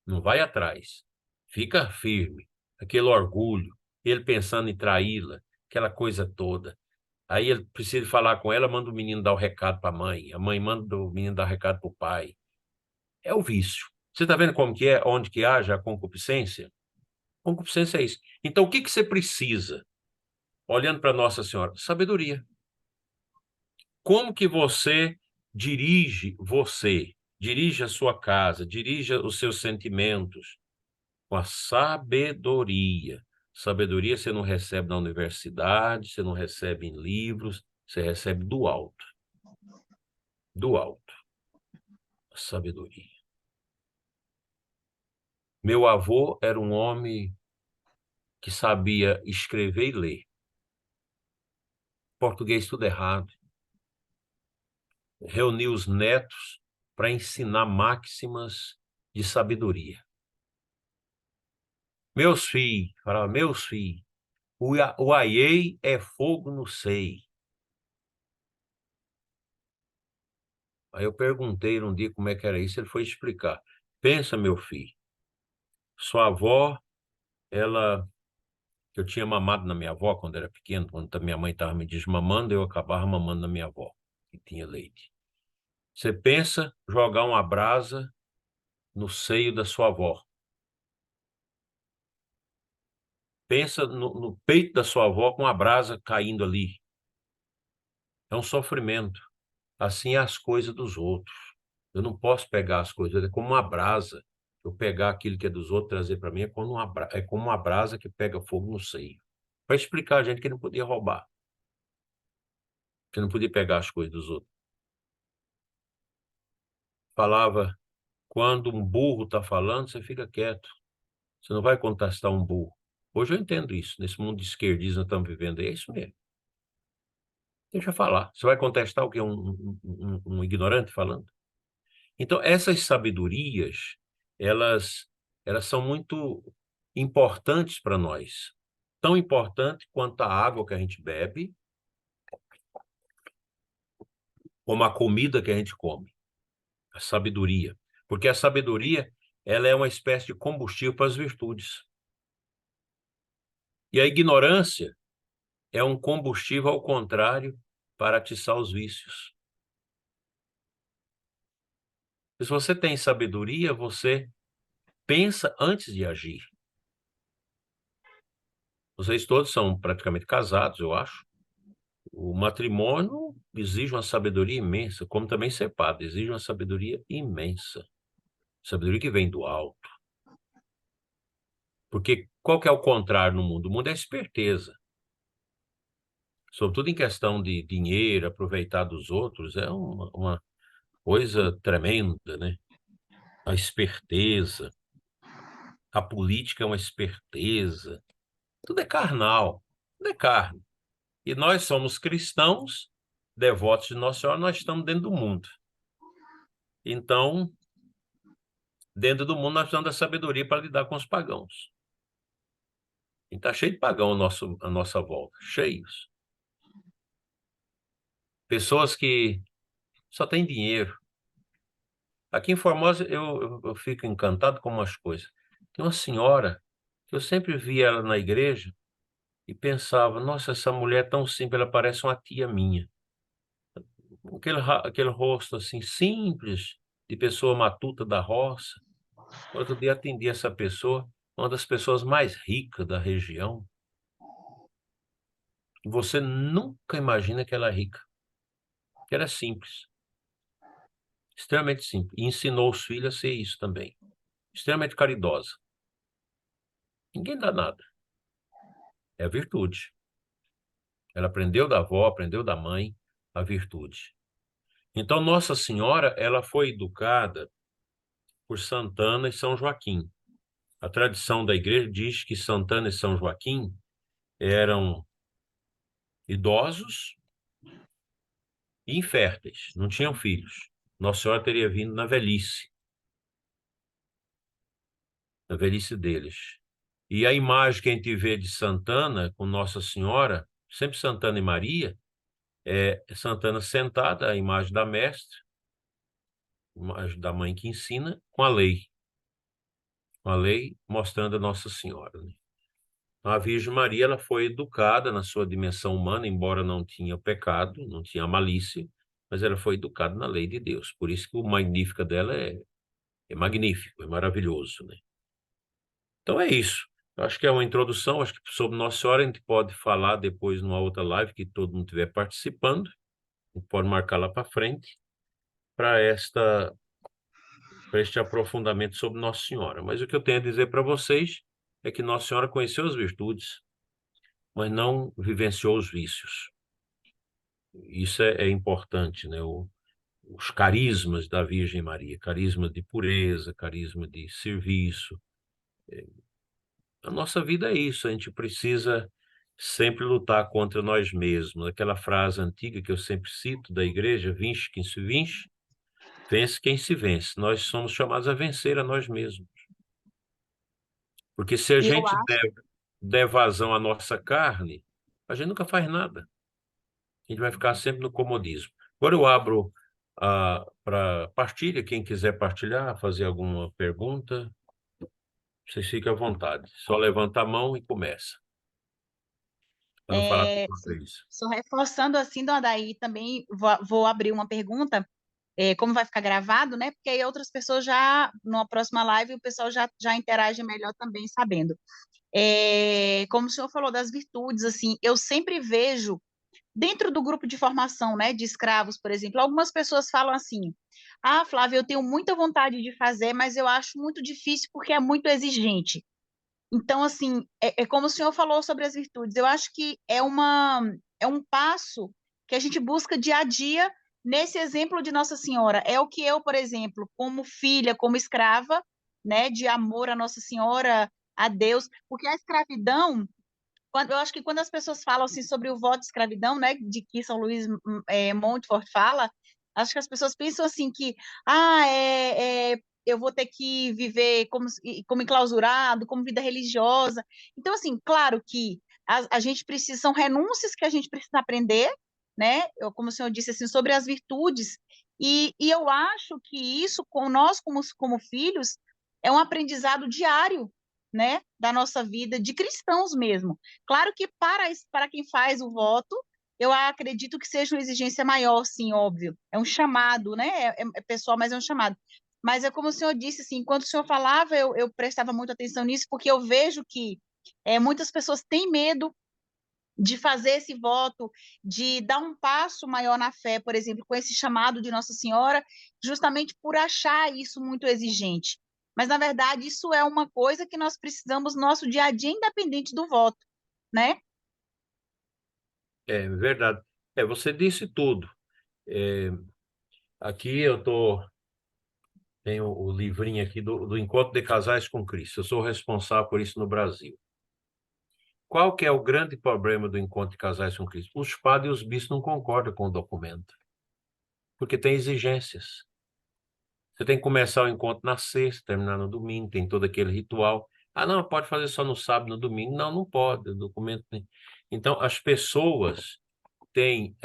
não vai atrás, fica firme, aquele orgulho, ele pensando em traí-la, aquela coisa toda. Aí ele precisa falar com ela, manda o menino dar o recado para a mãe manda o menino dar o recado para o pai. É o vício. Você está vendo como que é, onde que haja a concupiscência? Concupiscência é isso. Então, o que que você precisa? Olhando para Nossa Senhora, sabedoria. Como que você dirige a sua casa, dirige os seus sentimentos com a sabedoria. Sabedoria você não recebe na universidade, você não recebe em livros, você recebe do alto. Do alto. A sabedoria. Meu avô era um homem que sabia escrever e ler. Português tudo errado. Reuniu os netos para ensinar máximas de sabedoria. Meus filhos, falava, meus filhos, o aiei é fogo no sei. Aí eu perguntei um dia como é que era isso, ele foi explicar. Pensa, meu filho, sua avó, ela... Eu tinha mamado na minha avó quando era pequeno, quando a minha mãe estava me desmamando, eu acabava mamando na minha avó, que tinha leite. Você pensa jogar uma brasa no seio da sua avó. Pensa no peito da sua avó com a brasa caindo ali. É um sofrimento. Assim é as coisas dos outros. Eu não posso pegar as coisas, é como uma brasa. Eu pegar aquilo que é dos outros, trazer para mim, é como uma brasa que pega fogo no seio. Para explicar a gente que não podia roubar, que não podia pegar as coisas dos outros. Falava, quando um burro está falando, você fica quieto. Você não vai contestar um burro. Hoje eu entendo isso. Nesse mundo de esquerdismo que nós estamos vivendo, é isso mesmo. Deixa eu falar. Você vai contestar o que é um ignorante falando? Então, essas sabedorias, elas, elas são muito importantes para nós. Tão importante quanto a água que a gente bebe, como a comida que a gente come. A sabedoria. Porque a sabedoria, ela é uma espécie de combustível para as virtudes. E a ignorância é um combustível ao contrário para atiçar os vícios. Se você tem sabedoria, você pensa antes de agir. Vocês todos são praticamente casados, eu acho. O matrimônio exige uma sabedoria imensa, como também ser padre, exige uma sabedoria imensa. Sabedoria que vem do alto. Porque qual que é o contrário no mundo? O mundo é esperteza. Sobretudo em questão de dinheiro, aproveitar dos outros, é uma coisa tremenda, né? A esperteza. A política é uma esperteza. Tudo é carnal, tudo é carne. E nós somos cristãos, devotos de Nossa Senhora, nós estamos dentro do mundo. Então, dentro do mundo, nós precisamos da sabedoria para lidar com os pagãos. E está cheio de pagão à nossa volta, cheios. Pessoas que só têm dinheiro. Aqui em Formosa, eu fico encantado com umas coisas. Tem uma senhora que eu sempre via ela na igreja e pensava, nossa, essa mulher é tão simples, ela parece uma tia minha. Aquele rosto assim simples, de pessoa matuta da roça. Outro dia atendi essa pessoa, uma das pessoas mais ricas da região. Você nunca imagina que ela é rica, que ela é simples, extremamente simples. E ensinou os filhos a ser isso também, extremamente caridosa. Ninguém dá nada, é a virtude. Ela aprendeu da avó, aprendeu da mãe a virtude. Então, Nossa Senhora, ela foi educada por Santana e São Joaquim. A tradição da igreja diz que Santana e São Joaquim eram idosos e inférteis, não tinham filhos. Nossa Senhora teria vindo na velhice deles. E a imagem que a gente vê de Santana com Nossa Senhora, sempre Santana e Maria, é Santana sentada, a imagem da mestre, a imagem da mãe que ensina, com a lei mostrando a Nossa Senhora, né? A Virgem Maria, ela foi educada na sua dimensão humana, embora não tinha o pecado, não tinha a malícia, mas ela foi educada na lei de Deus. Por isso que o Magnífica dela é magnífico, é maravilhoso, né? Então é isso. Eu acho que é uma introdução, acho que sobre Nossa Senhora a gente pode falar depois numa outra live que todo mundo estiver participando, a gente pode marcar lá para frente para este aprofundamento sobre Nossa Senhora. Mas o que eu tenho a dizer para vocês é que Nossa Senhora conheceu as virtudes, mas não vivenciou os vícios. Isso é importante, né? Os carismas da Virgem Maria, carisma de pureza, carisma de serviço. A nossa vida é isso, a gente precisa sempre lutar contra nós mesmos. Aquela frase antiga que eu sempre cito da igreja, vinche quem se vinche, vence quem se vence. Nós somos chamados a vencer a nós mesmos. Porque se a E eu gente acho, der vazão à nossa carne, a gente nunca faz nada. A gente vai ficar sempre no comodismo. Agora eu abro para partilha, quem quiser partilhar, fazer alguma pergunta, vocês fiquem à vontade. Só levanta a mão e começa. Para não falar É, tudo isso. só reforçando assim, dona Daí, também vou abrir uma pergunta, como vai ficar gravado, né? Porque aí outras pessoas já, numa próxima live, o pessoal já interage melhor também, sabendo. Como o senhor falou das virtudes, assim, eu sempre vejo, dentro do grupo de formação, né, de escravos, por exemplo, algumas pessoas falam assim: ah, Flávia, eu tenho muita vontade de fazer, mas eu acho muito difícil porque é muito exigente. Então, assim, é como o senhor falou sobre as virtudes. Eu acho que é um passo que a gente busca dia a dia nesse exemplo de Nossa Senhora. É o que eu, por exemplo, como filha, como escrava, né, de amor a Nossa Senhora, a Deus, porque a escravidão, eu acho que quando as pessoas falam assim sobre o voto de escravidão, né, de que São Luís Montfort fala, acho que as pessoas pensam assim que eu vou ter que viver como enclausurado, como vida religiosa. Então, assim, claro que a gente precisa, são renúncias que a gente precisa aprender, né? Como o senhor disse, assim, sobre as virtudes, e eu acho que isso, com nós como filhos, é um aprendizado diário, né, da nossa vida, de cristãos mesmo. Claro que para quem faz o voto, eu acredito que seja uma exigência maior, sim, óbvio. É um chamado, né? É pessoal, mas é um chamado. Mas é como o senhor disse, assim, enquanto o senhor falava, eu prestava muita atenção nisso, porque eu vejo que muitas pessoas têm medo de fazer esse voto, de dar um passo maior na fé, por exemplo, com esse chamado de Nossa Senhora, justamente por achar isso muito exigente. Mas, na verdade, isso é uma coisa que nós precisamos no nosso dia a dia, independente do voto, né? É verdade. Você disse tudo. É, aqui tenho o livrinho aqui do Encontro de Casais com Cristo. Eu sou responsável por isso no Brasil. Qual que é o grande problema do Encontro de Casais com Cristo? Os padres e os bispos não concordam com o documento, porque tem exigências. Você tem que começar o encontro na sexta, terminar no domingo, tem todo aquele ritual. Ah, não, pode fazer só no sábado, no domingo. Não, não pode, o documento tem. Então, as pessoas têm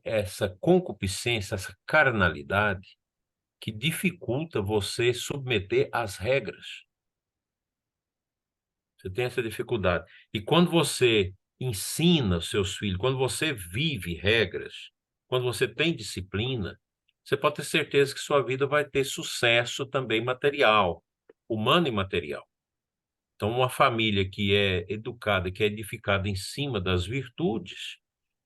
essa concupiscência, essa carnalidade, que dificulta você submeter às regras. Você tem essa dificuldade. E quando você ensina os seus filhos, quando você vive regras, quando você tem disciplina, você pode ter certeza que sua vida vai ter sucesso também material, humano e material. Então, uma família que é educada, que é edificada em cima das virtudes,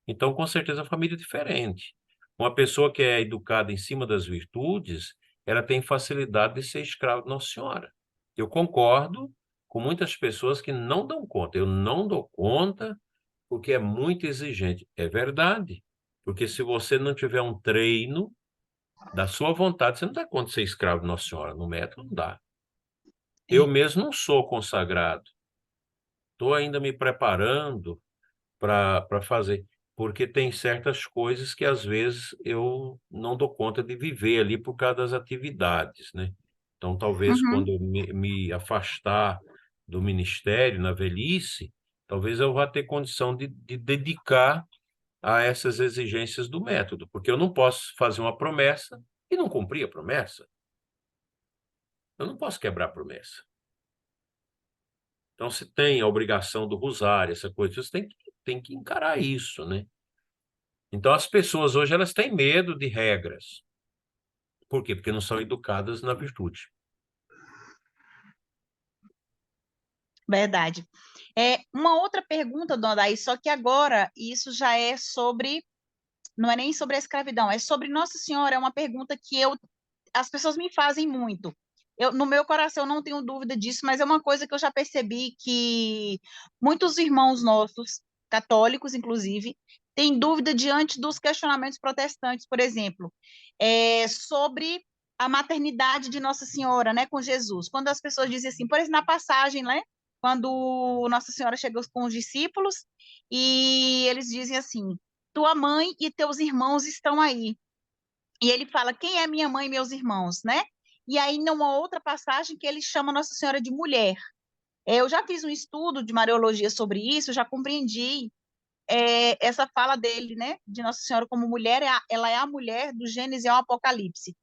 então, com certeza, a família é diferente. Uma pessoa que é educada em cima das virtudes, ela tem facilidade de ser escravo de Nossa Senhora. Eu concordo com muitas pessoas que não dão conta. Eu não dou conta porque é muito exigente. É verdade. Porque se você não tiver um treino da sua vontade, você não dá conta de ser escravo de Nossa Senhora. No método não dá. Eu É. mesmo não sou consagrado. Estou ainda me preparando para fazer, porque tem certas coisas que às vezes eu não dou conta de viver ali por causa das atividades, né? Então, talvez Uhum. quando eu me afastar do ministério na velhice, talvez eu vá ter condição de dedicar a essas exigências do método, porque eu não posso fazer uma promessa e não cumprir a promessa. Eu não posso quebrar a promessa. Então, se tem a obrigação do rosário, essa coisa, você tem que encarar isso, né? Então, as pessoas hoje elas têm medo de regras. Por quê? Porque não são educadas na virtude. Verdade. Uma outra pergunta, dona Daí, só que agora isso já é sobre, não é nem sobre a escravidão, é sobre Nossa Senhora, é uma pergunta que as pessoas me fazem muito. No meu coração eu não tenho dúvida disso, mas é uma coisa que eu já percebi que muitos irmãos nossos, católicos inclusive, têm dúvida diante dos questionamentos protestantes, por exemplo, sobre a maternidade de Nossa Senhora, né, com Jesus. Quando as pessoas dizem assim, por exemplo, na passagem, né, quando Nossa Senhora chegou com os discípulos e eles dizem assim: tua mãe e teus irmãos estão aí. E ele fala: quem é minha mãe e meus irmãos, né? E aí, numa outra passagem, que ele chama Nossa Senhora de mulher. Eu já fiz um estudo de Mariologia sobre isso, já compreendi essa fala dele, né, de Nossa Senhora como mulher, ela é a mulher do Gênesis e ao Apocalipse.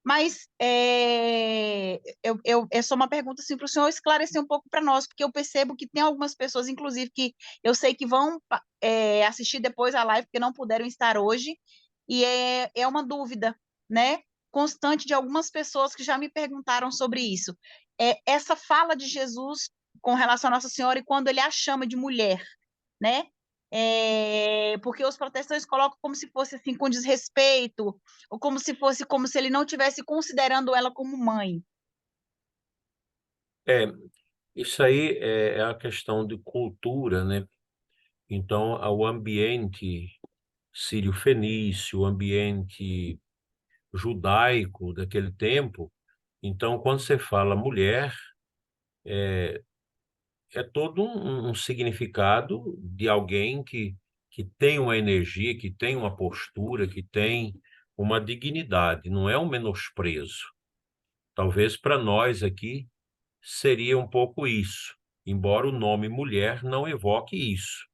Mas é só uma pergunta assim, para o senhor esclarecer um pouco para nós, porque eu percebo que tem algumas pessoas, inclusive, que eu sei que vão assistir depois a live, porque não puderam estar hoje, e é uma dúvida, né, constante de algumas pessoas que já me perguntaram sobre isso. Essa fala de Jesus com relação a Nossa Senhora e quando ele a chama de mulher, né? Porque os protestantes colocam como se fosse assim com desrespeito, ou como se fosse como se ele não tivesse considerando ela como mãe. É, isso aí é a questão de cultura, né? Então, o ambiente sírio-fenício, o ambiente judaico daquele tempo. Então, quando você fala mulher, é todo um significado de alguém que tem uma energia, que tem uma postura, que tem uma dignidade, não é um menosprezo. Talvez para nós aqui seria um pouco isso, embora o nome mulher não evoque isso.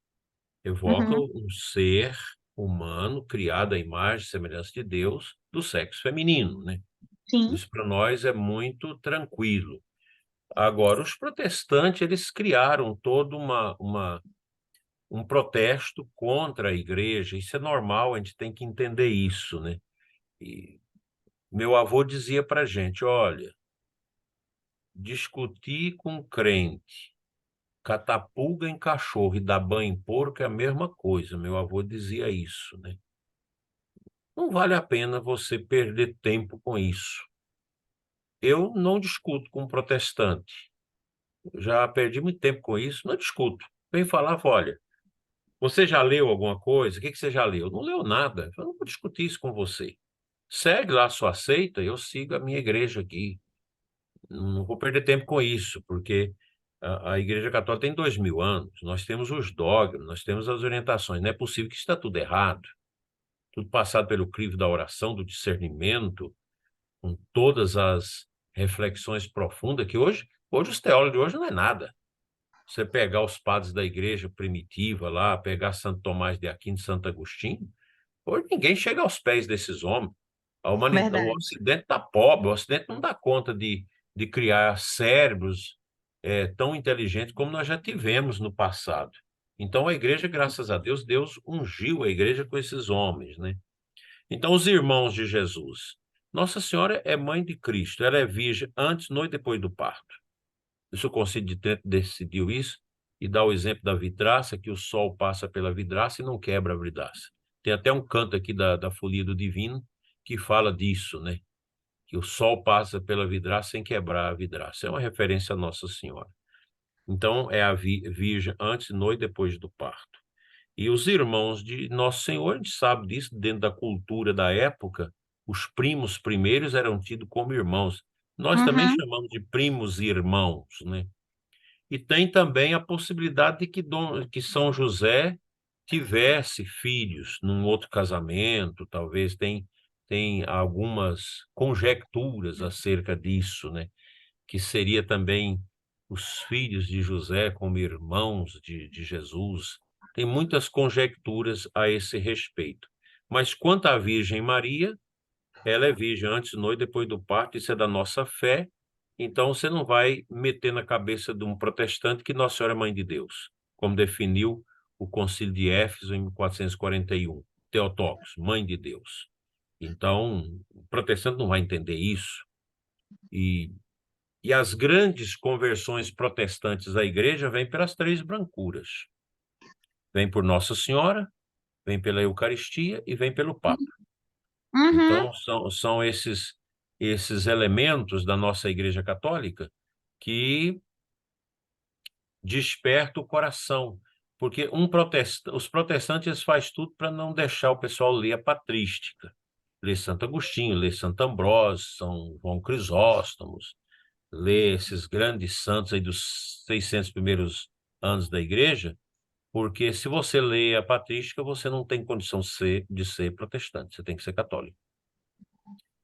Evoca Uhum, um ser humano criado à imagem e semelhança de Deus, do sexo feminino, né? sim. Isso para nós é muito tranquilo. Agora, os protestantes, eles criaram todo um protesto contra a igreja. Isso é normal, a gente tem que entender isso, né? E meu avô dizia para a gente, olha, discutir com crente, catar pulga em cachorro e dar banho em porco é a mesma coisa. Meu avô dizia isso, né? Não vale a pena você perder tempo com isso. Eu não discuto com protestante. Já perdi muito tempo com isso, não discuto. Vem falar, fala, olha, você já leu alguma coisa? O que que você já leu? Não leu nada. Eu não vou discutir isso com você. Segue lá a sua seita, eu sigo a minha igreja aqui. Não vou perder tempo com isso, porque a Igreja Católica tem 2000 anos, nós temos os dogmas, nós temos as orientações. Não é possível que está tudo errado, tudo passado pelo crivo da oração, do discernimento, com todas as reflexões profundas que hoje os teólogos de hoje não é nada. Você pegar os padres da igreja primitiva lá, pegar Santo Tomás de Aquino, Santo Agostinho, hoje ninguém chega aos pés desses homens. A humanidade, o Verdade. Ocidente está pobre, o Ocidente não dá conta de criar cérebros tão inteligentes como nós já tivemos no passado. Então, a igreja, graças a Deus, Deus ungiu a igreja com esses homens, né? Então, os irmãos de Jesus. Nossa Senhora é mãe de Cristo, ela é virgem antes, no e depois do parto. Isso o Concílio de Trento decidiu isso e dá o exemplo da vidraça, que o sol passa pela vidraça e não quebra a vidraça. Tem até um canto aqui da Folia do Divino que fala disso, né? Que o sol passa pela vidraça sem quebrar a vidraça. É uma referência a Nossa Senhora. Então, é a Virgem antes, no e depois do parto. E os irmãos de Nosso Senhor, a gente sabe disso, dentro da cultura da época, os primos primeiros eram tidos como irmãos. Nós também Uhum, chamamos de primos e irmãos, né? E tem também a possibilidade de que São José tivesse filhos num outro casamento, talvez tem algumas conjecturas acerca disso, né? Que seria também os filhos de José como irmãos de Jesus. Tem muitas conjecturas a esse respeito. Mas quanto à Virgem Maria, ela é virgem antes, no e depois do parto, isso é da nossa fé. Então você não vai meter na cabeça de um protestante que Nossa Senhora é mãe de Deus, como definiu o Concílio de Éfeso em 441. Theotokos, mãe de Deus. Então, o protestante não vai entender isso. E, e as grandes conversões protestantes da igreja vêm pelas três brancuras. Vem por Nossa Senhora, vem pela Eucaristia e vem pelo Papa. uhum, Então, são esses elementos da nossa Igreja Católica que despertam o coração, porque os protestantes fazem tudo para não deixar o pessoal ler a patrística, ler Santo Agostinho, ler Santo Ambrósio, São João Crisóstomos, ler esses grandes santos aí dos 600 primeiros anos da Igreja, porque se você lê a patrística, você não tem condição de ser protestante, você tem que ser católico.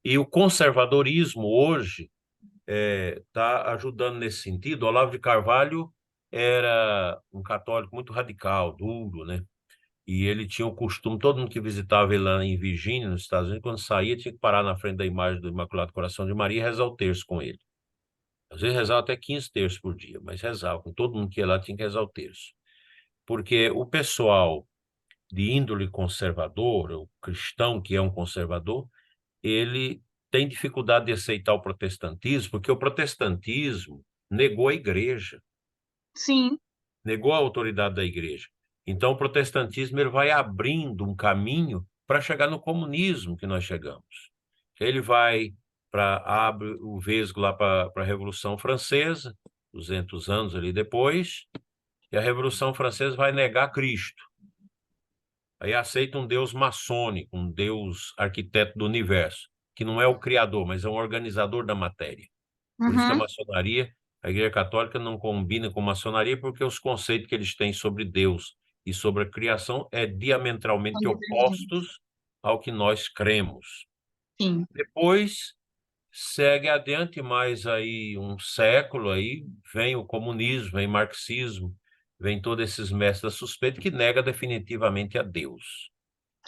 E o conservadorismo hoje está ajudando nesse sentido. Olavo de Carvalho era um católico muito radical, duro, né? E ele tinha o costume, todo mundo que visitava ele lá em Virgínia, nos Estados Unidos, quando saía, tinha que parar na frente da imagem do Imaculado Coração de Maria e rezar o terço com ele. Às vezes rezava até 15 terços por dia, mas rezava. Com todo mundo que ia lá tinha que rezar o terço. Porque o pessoal de índole conservador, o cristão que é um conservador, ele tem dificuldade de aceitar o protestantismo, porque o protestantismo negou a igreja, Sim. negou a autoridade da igreja. Então, o protestantismo ele vai abrindo um caminho para chegar no comunismo que nós chegamos. Ele vai abre o vesgo lá para a Revolução Francesa, 200 anos ali depois, e a Revolução Francesa vai negar Cristo. Aí aceita um Deus maçônico, um Deus arquiteto do universo, que não é o criador, mas é um organizador da matéria. Por isso que a Uhum. maçonaria, a Igreja Católica não combina com maçonaria, porque os conceitos que eles têm sobre Deus e sobre a criação é São diametralmente divergentes. opostos ao que nós cremos. Sim. Depois segue adiante mais aí um século aí, vem o comunismo, vem o marxismo, vem todos esses mestres suspeitos que nega definitivamente a Deus.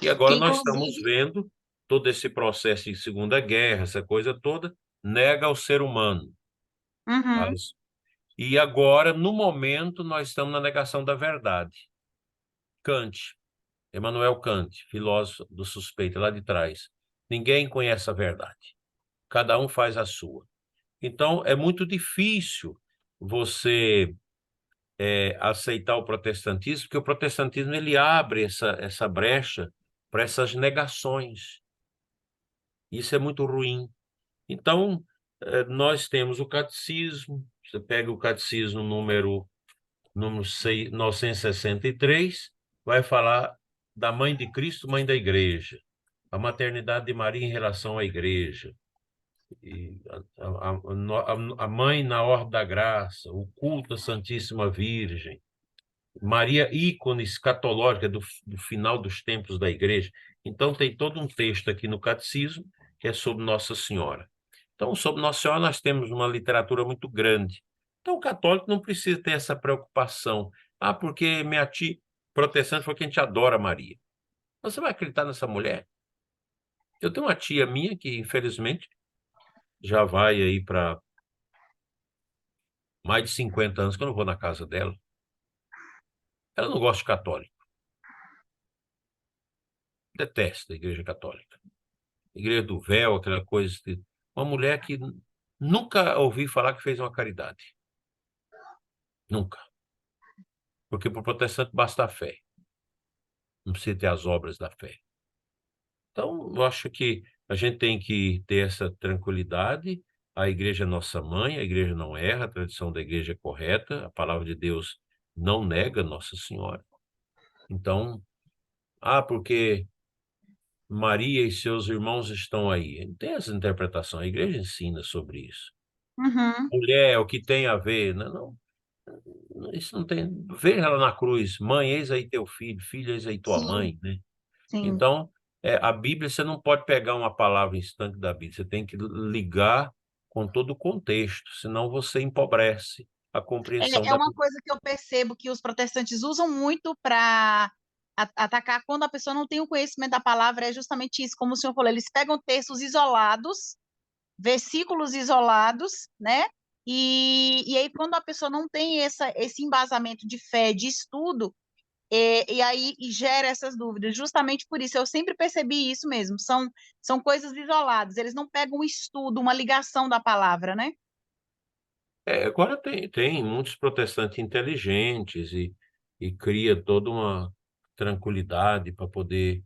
E Que agora nós estamos inclusive, vendo todo esse processo de Segunda Guerra, essa coisa toda, nega o ser humano. uhum, As- E agora, no momento, nós estamos na negação da verdade. Kant, Immanuel Kant, filósofo do suspeito lá de trás. Ninguém conhece a verdade. Cada um faz a sua. Então, é muito difícil você aceitar o protestantismo, porque o protestantismo ele abre essa brecha para essas negações. Isso é muito ruim. Então, nós temos o catecismo, você pega o catecismo número 963, vai falar da mãe de Cristo, mãe da igreja, a maternidade de Maria em relação à igreja, e a mãe na ordem da graça, o culto à Santíssima Virgem, Maria, ícone escatológica do final dos tempos da igreja. Então, tem todo um texto aqui no Catecismo que é sobre Nossa Senhora. Então, sobre Nossa Senhora, nós temos uma literatura muito grande. Então, o católico não precisa ter essa preocupação. Ah, porque minha tia protestante foi que a gente adora Maria. Você vai acreditar nessa mulher? Eu tenho uma tia minha que, infelizmente, já vai aí para mais de 50 anos que eu não vou na casa dela. Ela não gosta de católico. Detesta a Igreja Católica. Igreja do Véu, aquela coisa. Uma mulher que nunca ouvi falar que fez uma caridade. Nunca. Porque para o protestante basta a fé. Não precisa ter as obras da fé. Então, eu acho que a gente tem que ter essa tranquilidade. A igreja é nossa mãe, a igreja não erra, a tradição da igreja é correta, a palavra de Deus não nega Nossa Senhora. Então, porque Maria e seus irmãos estão aí. Tem essa interpretação, a igreja ensina sobre isso. uhum, Mulher, o que tem a ver? Não, isso não tem. Veja ela na cruz, mãe, eis aí teu filho, filho, eis aí tua sim, mãe, né? sim. Então, a Bíblia, você não pode pegar uma palavra instante da Bíblia, você tem que ligar com todo o contexto, senão você empobrece a compreensão É da uma Bíblia. coisa que eu percebo que os protestantes usam muito para atacar quando a pessoa não tem o conhecimento da palavra, é justamente isso, como o senhor falou, eles pegam textos isolados, versículos isolados, né? E aí, quando a pessoa não tem esse embasamento de fé, de estudo, e aí gera essas dúvidas. Justamente por isso, eu sempre percebi isso mesmo. São coisas isoladas. Eles não pegam um estudo, uma ligação da palavra, né? Agora tem muitos protestantes inteligentes e cria toda uma tranquilidade para poder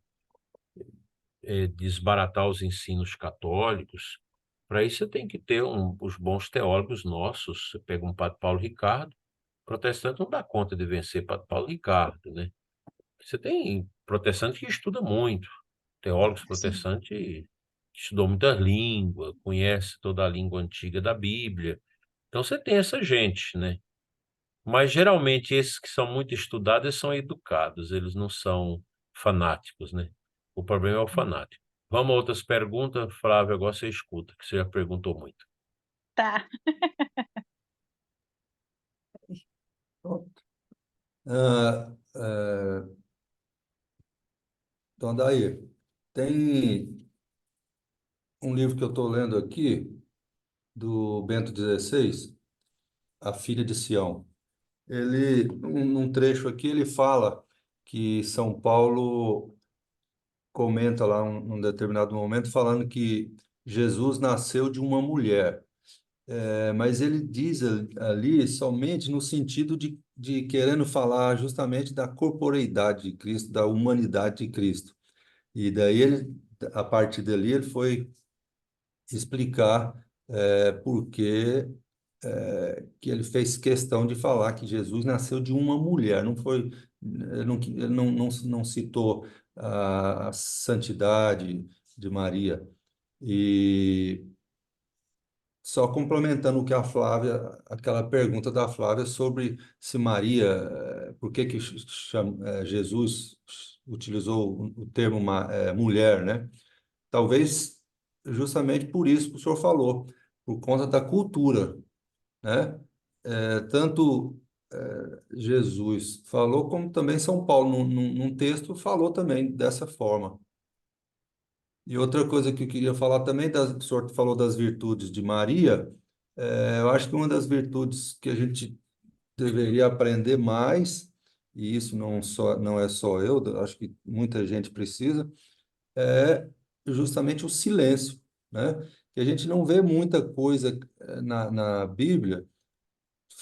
desbaratar os ensinos católicos. Para isso, você tem que ter os bons teólogos nossos. Você pega um Padre Paulo Ricardo, protestante não dá conta de vencer Padre Paulo Ricardo, né? Você tem protestante que estuda muito, teólogos Sim. protestantes que estudou muita língua, conhece toda a língua antiga da Bíblia. Então você tem essa gente, né? Mas geralmente esses que são muito estudados eles são educados, eles não são fanáticos, né? O problema é o fanático. Vamos a outras perguntas, Flávio, agora você escuta, que você já perguntou muito. Tá. Pronto. Ah, ah, Então, daí, tem um livro que eu estou lendo aqui, do Bento XVI, A Filha de Sião. Ele, num trecho aqui, ele fala que São Paulo comenta lá num determinado momento, falando que Jesus nasceu de uma mulher. Mas ele diz ali somente no sentido de querendo falar justamente da corporeidade de Cristo, da humanidade de Cristo. E daí ele, a partir dali, ele foi explicar por que que ele fez questão de falar que Jesus nasceu de uma mulher, não foi, ele não citou a santidade de Maria. E só complementando o que a Flávia, aquela pergunta da Flávia sobre se Maria, por que que Jesus utilizou o termo mulher, né? Talvez justamente por isso que o senhor falou, por conta da cultura, né? Tanto Jesus falou, como também São Paulo, num texto, falou também dessa forma. E outra coisa que eu queria falar também, o senhor falou das virtudes de Maria, eu acho que uma das virtudes que a gente deveria aprender mais, e isso não é só eu, acho que muita gente precisa, é justamente o silêncio, né? Que a gente não vê muita coisa na Bíblia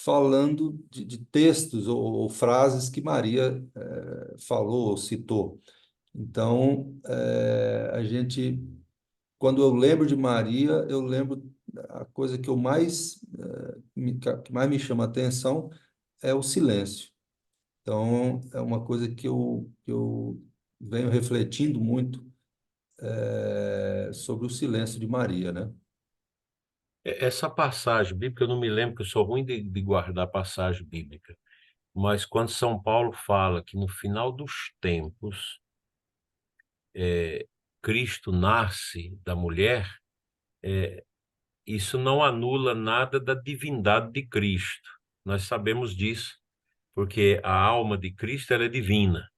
falando de textos ou frases que Maria falou ou citou. Então, a gente, quando eu lembro de Maria, eu lembro a coisa que eu mais que mais me chama a atenção é o silêncio. Então, é uma coisa que eu venho refletindo muito sobre o silêncio de Maria, né? Essa passagem bíblica, eu não me lembro, que eu sou ruim de guardar passagem bíblica, mas quando São Paulo fala que no final dos tempos Cristo nasce da mulher, isso não anula nada da divindade de Cristo. Nós sabemos disso, porque a alma de Cristo ela é divina.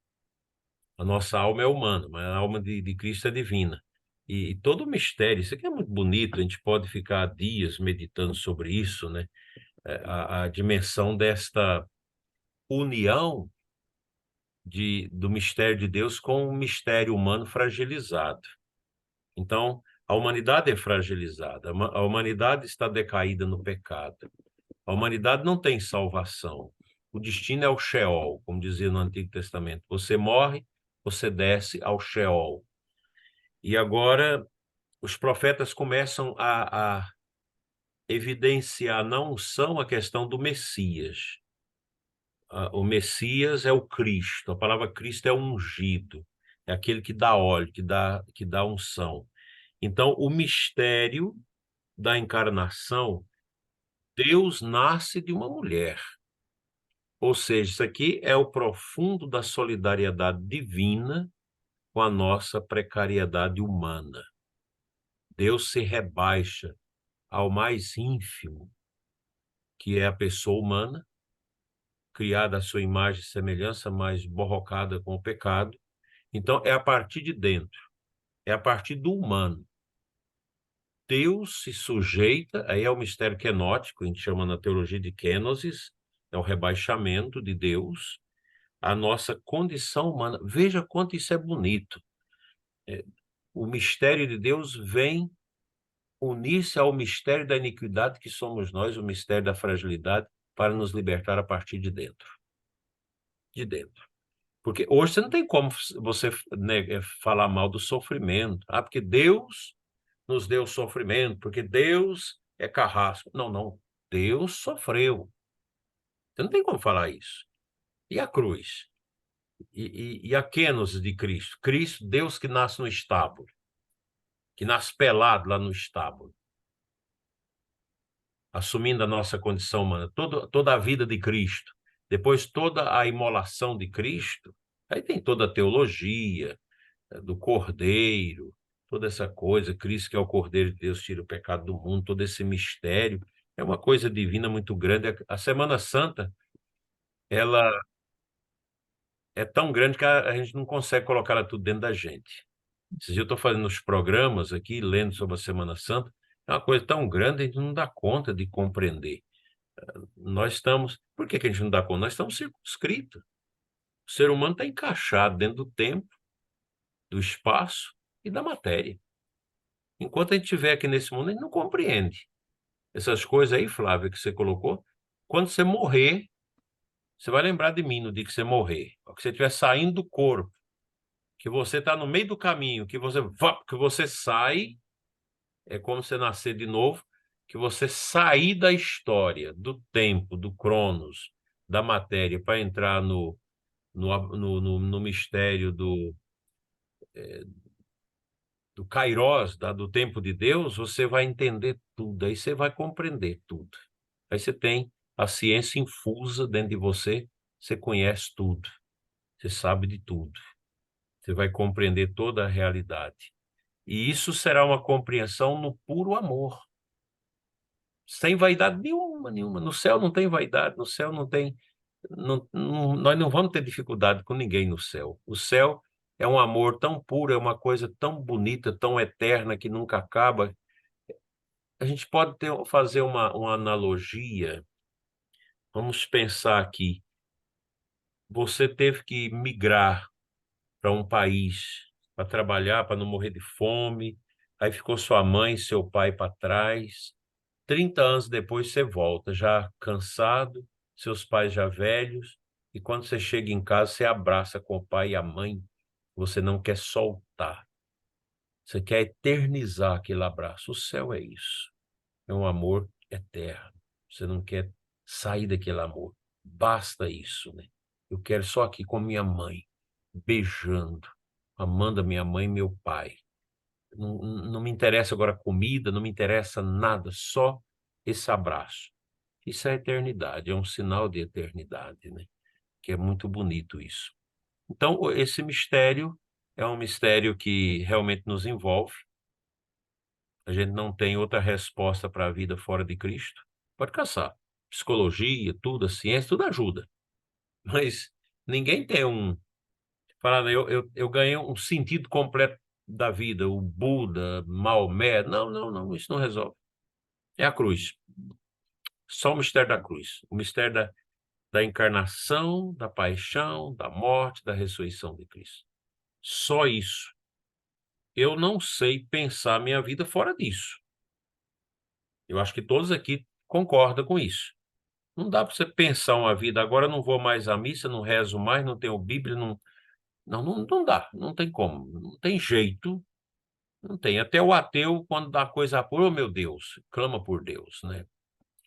A nossa alma é humana, mas a alma de Cristo é divina. E todo o mistério, isso aqui é muito bonito, a gente pode ficar dias meditando sobre isso, né? A dimensão desta união do mistério de Deus com o mistério humano fragilizado. Então, a humanidade é fragilizada, a humanidade está decaída no pecado. A humanidade não tem salvação. O destino é o Sheol, como dizia no Antigo Testamento. Você morre, você desce ao Sheol. E agora os profetas começam a evidenciar na unção a questão do Messias. O Messias é o Cristo, a palavra Cristo é ungido, é aquele que dá óleo, que dá unção. Então, o mistério da encarnação, Deus nasce de uma mulher. Ou seja, isso aqui é o profundo da solidariedade divina com a nossa precariedade humana. Deus se rebaixa ao mais ínfimo, que é a pessoa humana, criada à sua imagem e semelhança, mas borrocada com o pecado. Então, é a partir de dentro, é a partir do humano. Deus se sujeita, aí é o mistério quenótico, a gente chama na teologia de kenosis, é o rebaixamento de Deus à nossa condição humana. Veja quanto isso é bonito. O mistério de Deus vem unir-se ao mistério da iniquidade que somos nós, o mistério da fragilidade, para nos libertar a partir de dentro. De dentro. Porque hoje você não tem como você, né, falar mal do sofrimento. Porque Deus nos deu sofrimento, porque Deus é carrasco. Não, não. Deus sofreu. Você não tem como falar isso. E a cruz? E a kênose de Cristo? Cristo, Deus que nasce no estábulo, que nasce pelado lá no estábulo, assumindo a nossa condição humana, toda a vida de Cristo, depois toda a imolação de Cristo, aí tem toda a teologia do Cordeiro, toda essa coisa, Cristo que é o Cordeiro de Deus, tira o pecado do mundo, todo esse mistério, é uma coisa divina muito grande. A Semana Santa, ela é tão grande que a gente não consegue colocar ela tudo dentro da gente. Esses dias eu estou fazendo os programas aqui, lendo sobre a Semana Santa, é uma coisa tão grande, a gente não dá conta de compreender. Nós estamos... Por que que a gente não dá conta? Nós estamos circunscritos. O ser humano está encaixado dentro do tempo, do espaço e da matéria. Enquanto a gente estiver aqui nesse mundo, a gente não compreende. Essas coisas aí, Flávia, que você colocou, quando você morrer, você vai lembrar de mim no dia que você morrer. Que você estiver saindo do corpo, que você está no meio do caminho, que você sai, é como você nascer de novo, que você sair da história, do tempo, do Cronos, da matéria, para entrar no mistério do Kairos, do tempo de Deus, você vai entender tudo, aí você vai compreender tudo. Aí você tem a ciência infusa dentro de você, você conhece tudo, você sabe de tudo, você vai compreender toda a realidade. E isso será uma compreensão no puro amor, sem vaidade nenhuma, nenhuma. No céu não tem vaidade, no céu não tem... nós não vamos ter dificuldade com ninguém no céu. O céu é um amor tão puro, é uma coisa tão bonita, tão eterna, que nunca acaba. A gente pode fazer uma analogia. Vamos pensar aqui. Você teve que migrar para um país para trabalhar, para não morrer de fome. Aí ficou sua mãe e seu pai para trás. 30 anos depois você volta, já cansado, seus pais já velhos. E quando você chega em casa, você abraça com o pai e a mãe. Você não quer soltar. Você quer eternizar aquele abraço. O céu é isso. É um amor eterno. Você não quer sair daquele amor. Basta isso, né? Eu quero só aqui com minha mãe, beijando, amando a minha mãe e meu pai. Não, não me interessa agora comida, não me interessa nada, só esse abraço. Isso é eternidade, é um sinal de eternidade, né? Que é muito bonito isso. Então, esse mistério é um mistério que realmente nos envolve. A gente não tem outra resposta para a vida fora de Cristo. Pode caçar. Psicologia, tudo, a ciência, tudo ajuda. Mas ninguém tem falar, eu ganhei um sentido completo da vida, o Buda, Maomé. Não, não, não, isso não resolve. É a cruz. Só o mistério da cruz. O mistério da encarnação, da paixão, da morte, da ressurreição de Cristo. Só isso. Eu não sei pensar minha vida fora disso. Eu acho que todos aqui concordam com isso. Não dá para você pensar uma vida, agora eu não vou mais à missa, não rezo mais, não tenho Bíblia, não dá, não tem como, não tem jeito, não tem. Até o ateu, quando dá coisa por, oh meu Deus, clama por Deus, né?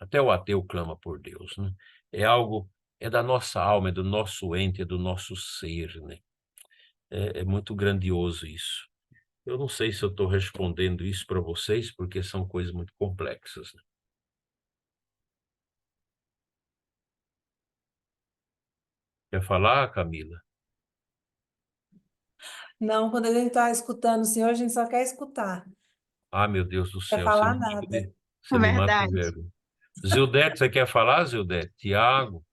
Até o ateu clama por Deus, né? É algo, é da nossa alma, é do nosso ente, é do nosso ser, né? É muito grandioso isso. Eu não sei se eu estou respondendo isso para vocês, porque são coisas muito complexas, né? Quer falar, Camila? Não, quando a gente está escutando o senhor, a gente só quer escutar. Não Ah, meu Deus do quer céu, falar nada. É você me mata de verdade. vergonha. Zildete, você quer falar, Zildete? Tiago,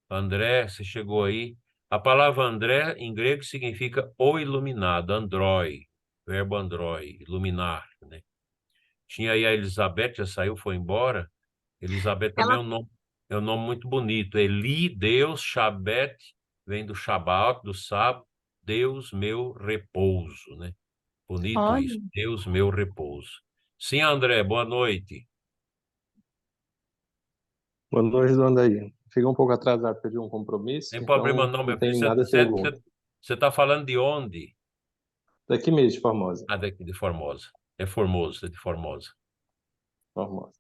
André, você chegou aí. A palavra André, em grego, significa o iluminado, androi, verbo androi, iluminar, né? Tinha aí a Elizabeth, já saiu, foi embora. Elizabeth também Ela, é um nome muito bonito. Eli, Deus, Shabbat, vem do Shabat, do sábado, Deus meu repouso, né? Bonito isso, olha, Deus meu repouso. Sim, André, boa noite. Boa noite, dona aí. Cheguei um pouco atrasado, perdi um compromisso, Tem problema então não, não meu filho. tem nada a pergunta. Você está falando de onde? Daqui mesmo, de Formosa. Ah, daqui de Formosa. É Formoso, é de Formosa. Formosa.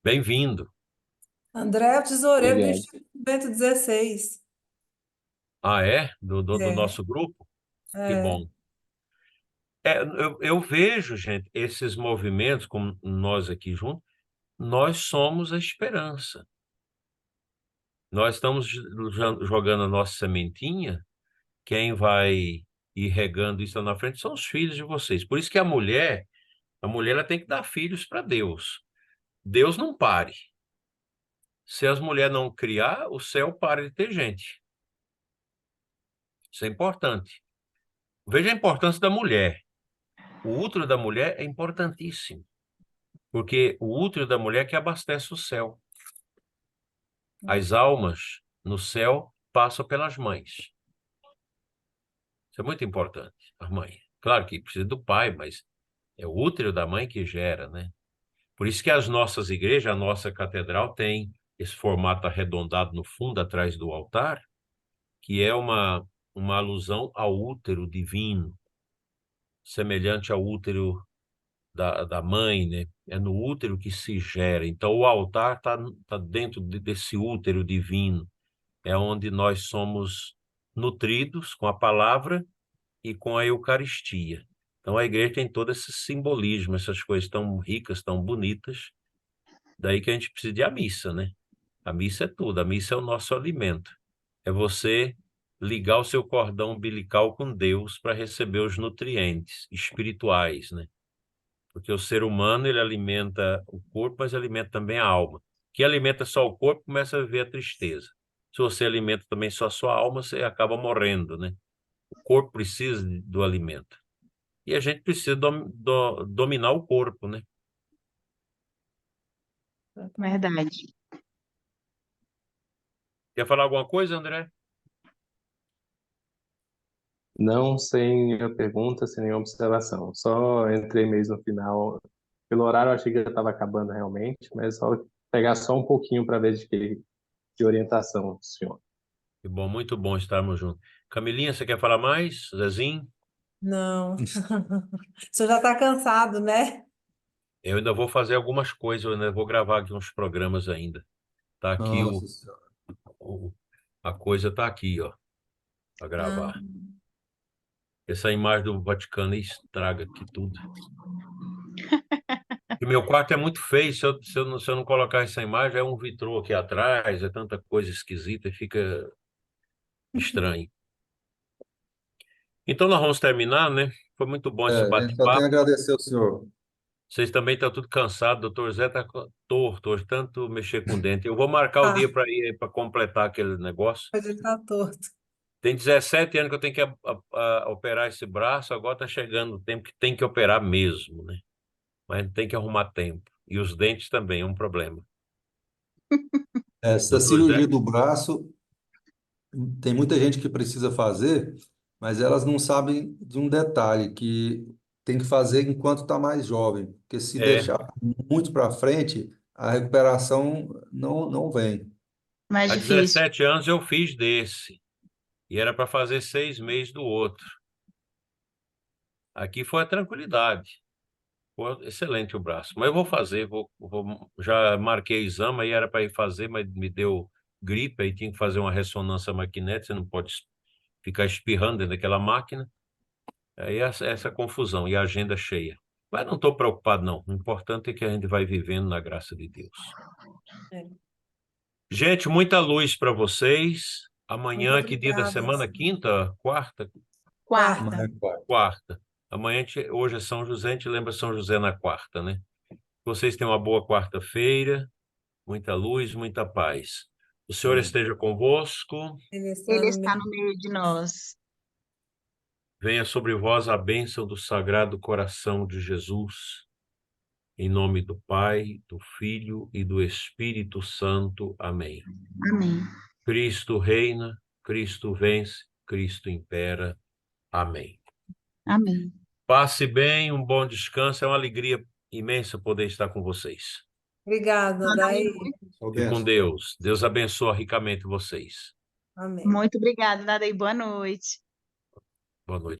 Bem-vindo. André é o tesoureiro do Obrigado. Instituto Bento XVI. Ah, é? Do É, nosso grupo? Que é. bom. Eu vejo, gente, esses movimentos, como nós aqui juntos, nós somos a esperança. Nós estamos jogando a nossa sementinha, quem vai ir regando isso lá na frente são os filhos de vocês. Por isso que a mulher ela tem que dar filhos para Deus. Deus não pare. Se as mulheres não criar, o céu para de ter gente. Isso é importante. Veja a importância da mulher. O útero da mulher é importantíssimo, porque o útero da mulher que abastece o céu. As almas no céu passam pelas mães. Isso é muito importante, a mãe. Claro que precisa do pai, mas é o útero da mãe que gera, né? Por isso que as nossas igrejas, a nossa catedral tem esse formato arredondado no fundo, atrás do altar, que é uma alusão ao útero divino, semelhante ao útero da mãe, né? É no útero que se gera. Então, o altar tá dentro desse útero divino. É onde nós somos nutridos com a palavra e com a Eucaristia. Então, a igreja tem todo esse simbolismo, essas coisas tão ricas, tão bonitas. Daí que a gente precisa de a missa, né? A missa é tudo. A missa é o nosso alimento. É você ligar o seu cordão umbilical com Deus para receber os nutrientes espirituais, né? Porque o ser humano, ele alimenta o corpo, mas alimenta também a alma. Quem alimenta só o corpo começa a viver a tristeza. Se você alimenta também só a sua alma, você acaba morrendo, né? O corpo precisa do alimento. E a gente precisa dominar o corpo, né? Verdade. Quer falar alguma coisa, André? Não, sem nenhuma pergunta, sem nenhuma observação. Só entrei mesmo no final. Pelo horário, eu achei que já estava acabando realmente, mas só pegar só um pouquinho para ver de orientação, senhor. Que bom, muito bom estarmos juntos. Camilinha, você quer falar mais? Zezinho? Não. O senhor já está cansado, né? Eu ainda vou fazer algumas coisas, eu ainda vou gravar aqui uns programas ainda. Tá aqui Nossa Senhora. a coisa tá aqui, ó, para Ah, gravar. Essa imagem do Vaticano estraga aqui tudo. E meu quarto é muito feio, se eu não colocar essa imagem, é um vitrô aqui atrás, é tanta coisa esquisita e fica estranho. Então nós vamos terminar, né? Foi muito bom esse A gente só tem a bate-papo. agradecer ao senhor. Vocês também estão tudo cansados, doutor Zé está torto hoje, tanto mexer com dente. Eu vou marcar o tá. dia para ir para completar aquele negócio. Hoje ele está torto. Tem 17 anos que eu tenho que operar esse braço, agora está chegando o tempo que tem que operar mesmo, né? Mas tem que arrumar tempo. E os dentes também é um problema. Essa Doutor Zé? cirurgia do braço, tem muita gente que precisa fazer, mas elas não sabem de um detalhe, que tem que fazer enquanto está mais jovem, porque se É, deixar muito para frente, a recuperação não vem. Mais há difícil. 17 anos eu fiz desse. E era para fazer 6 meses do outro. Aqui foi a tranquilidade. Foi excelente o braço. Mas eu vou fazer, já marquei exame, aí era para ir fazer, mas me deu gripe, aí tinha que fazer uma ressonância magnética, você não pode ficar espirrando dentro daquela máquina. Aí essa confusão e a agenda cheia. Mas não estou preocupado, não. O importante é que a gente vai vivendo na graça de Deus. É. Gente, muita luz para vocês. Muito Amanhã, que dia da obrigada. semana? Quinta? Quarta? Quarta. Quarta. Amanhã, hoje é São José, a gente lembra São José na quarta, né? Vocês tenham uma boa quarta-feira, muita luz, muita paz. O Senhor esteja convosco, Ele está Ele no está meio. no meio de nós. venha sobre vós a bênção do Sagrado Coração de Jesus, em nome do Pai, do Filho e do Espírito Santo. Amém. Amém. Cristo reina, Cristo vence, Cristo impera. Amém. Amém. Passe bem, um bom descanso, é uma alegria imensa poder estar com vocês. Obrigada, daí. Sua Fique com bênção. Deus. Deus abençoe ricamente vocês. Amém. Muito obrigada, Nada, e boa noite. Boa noite.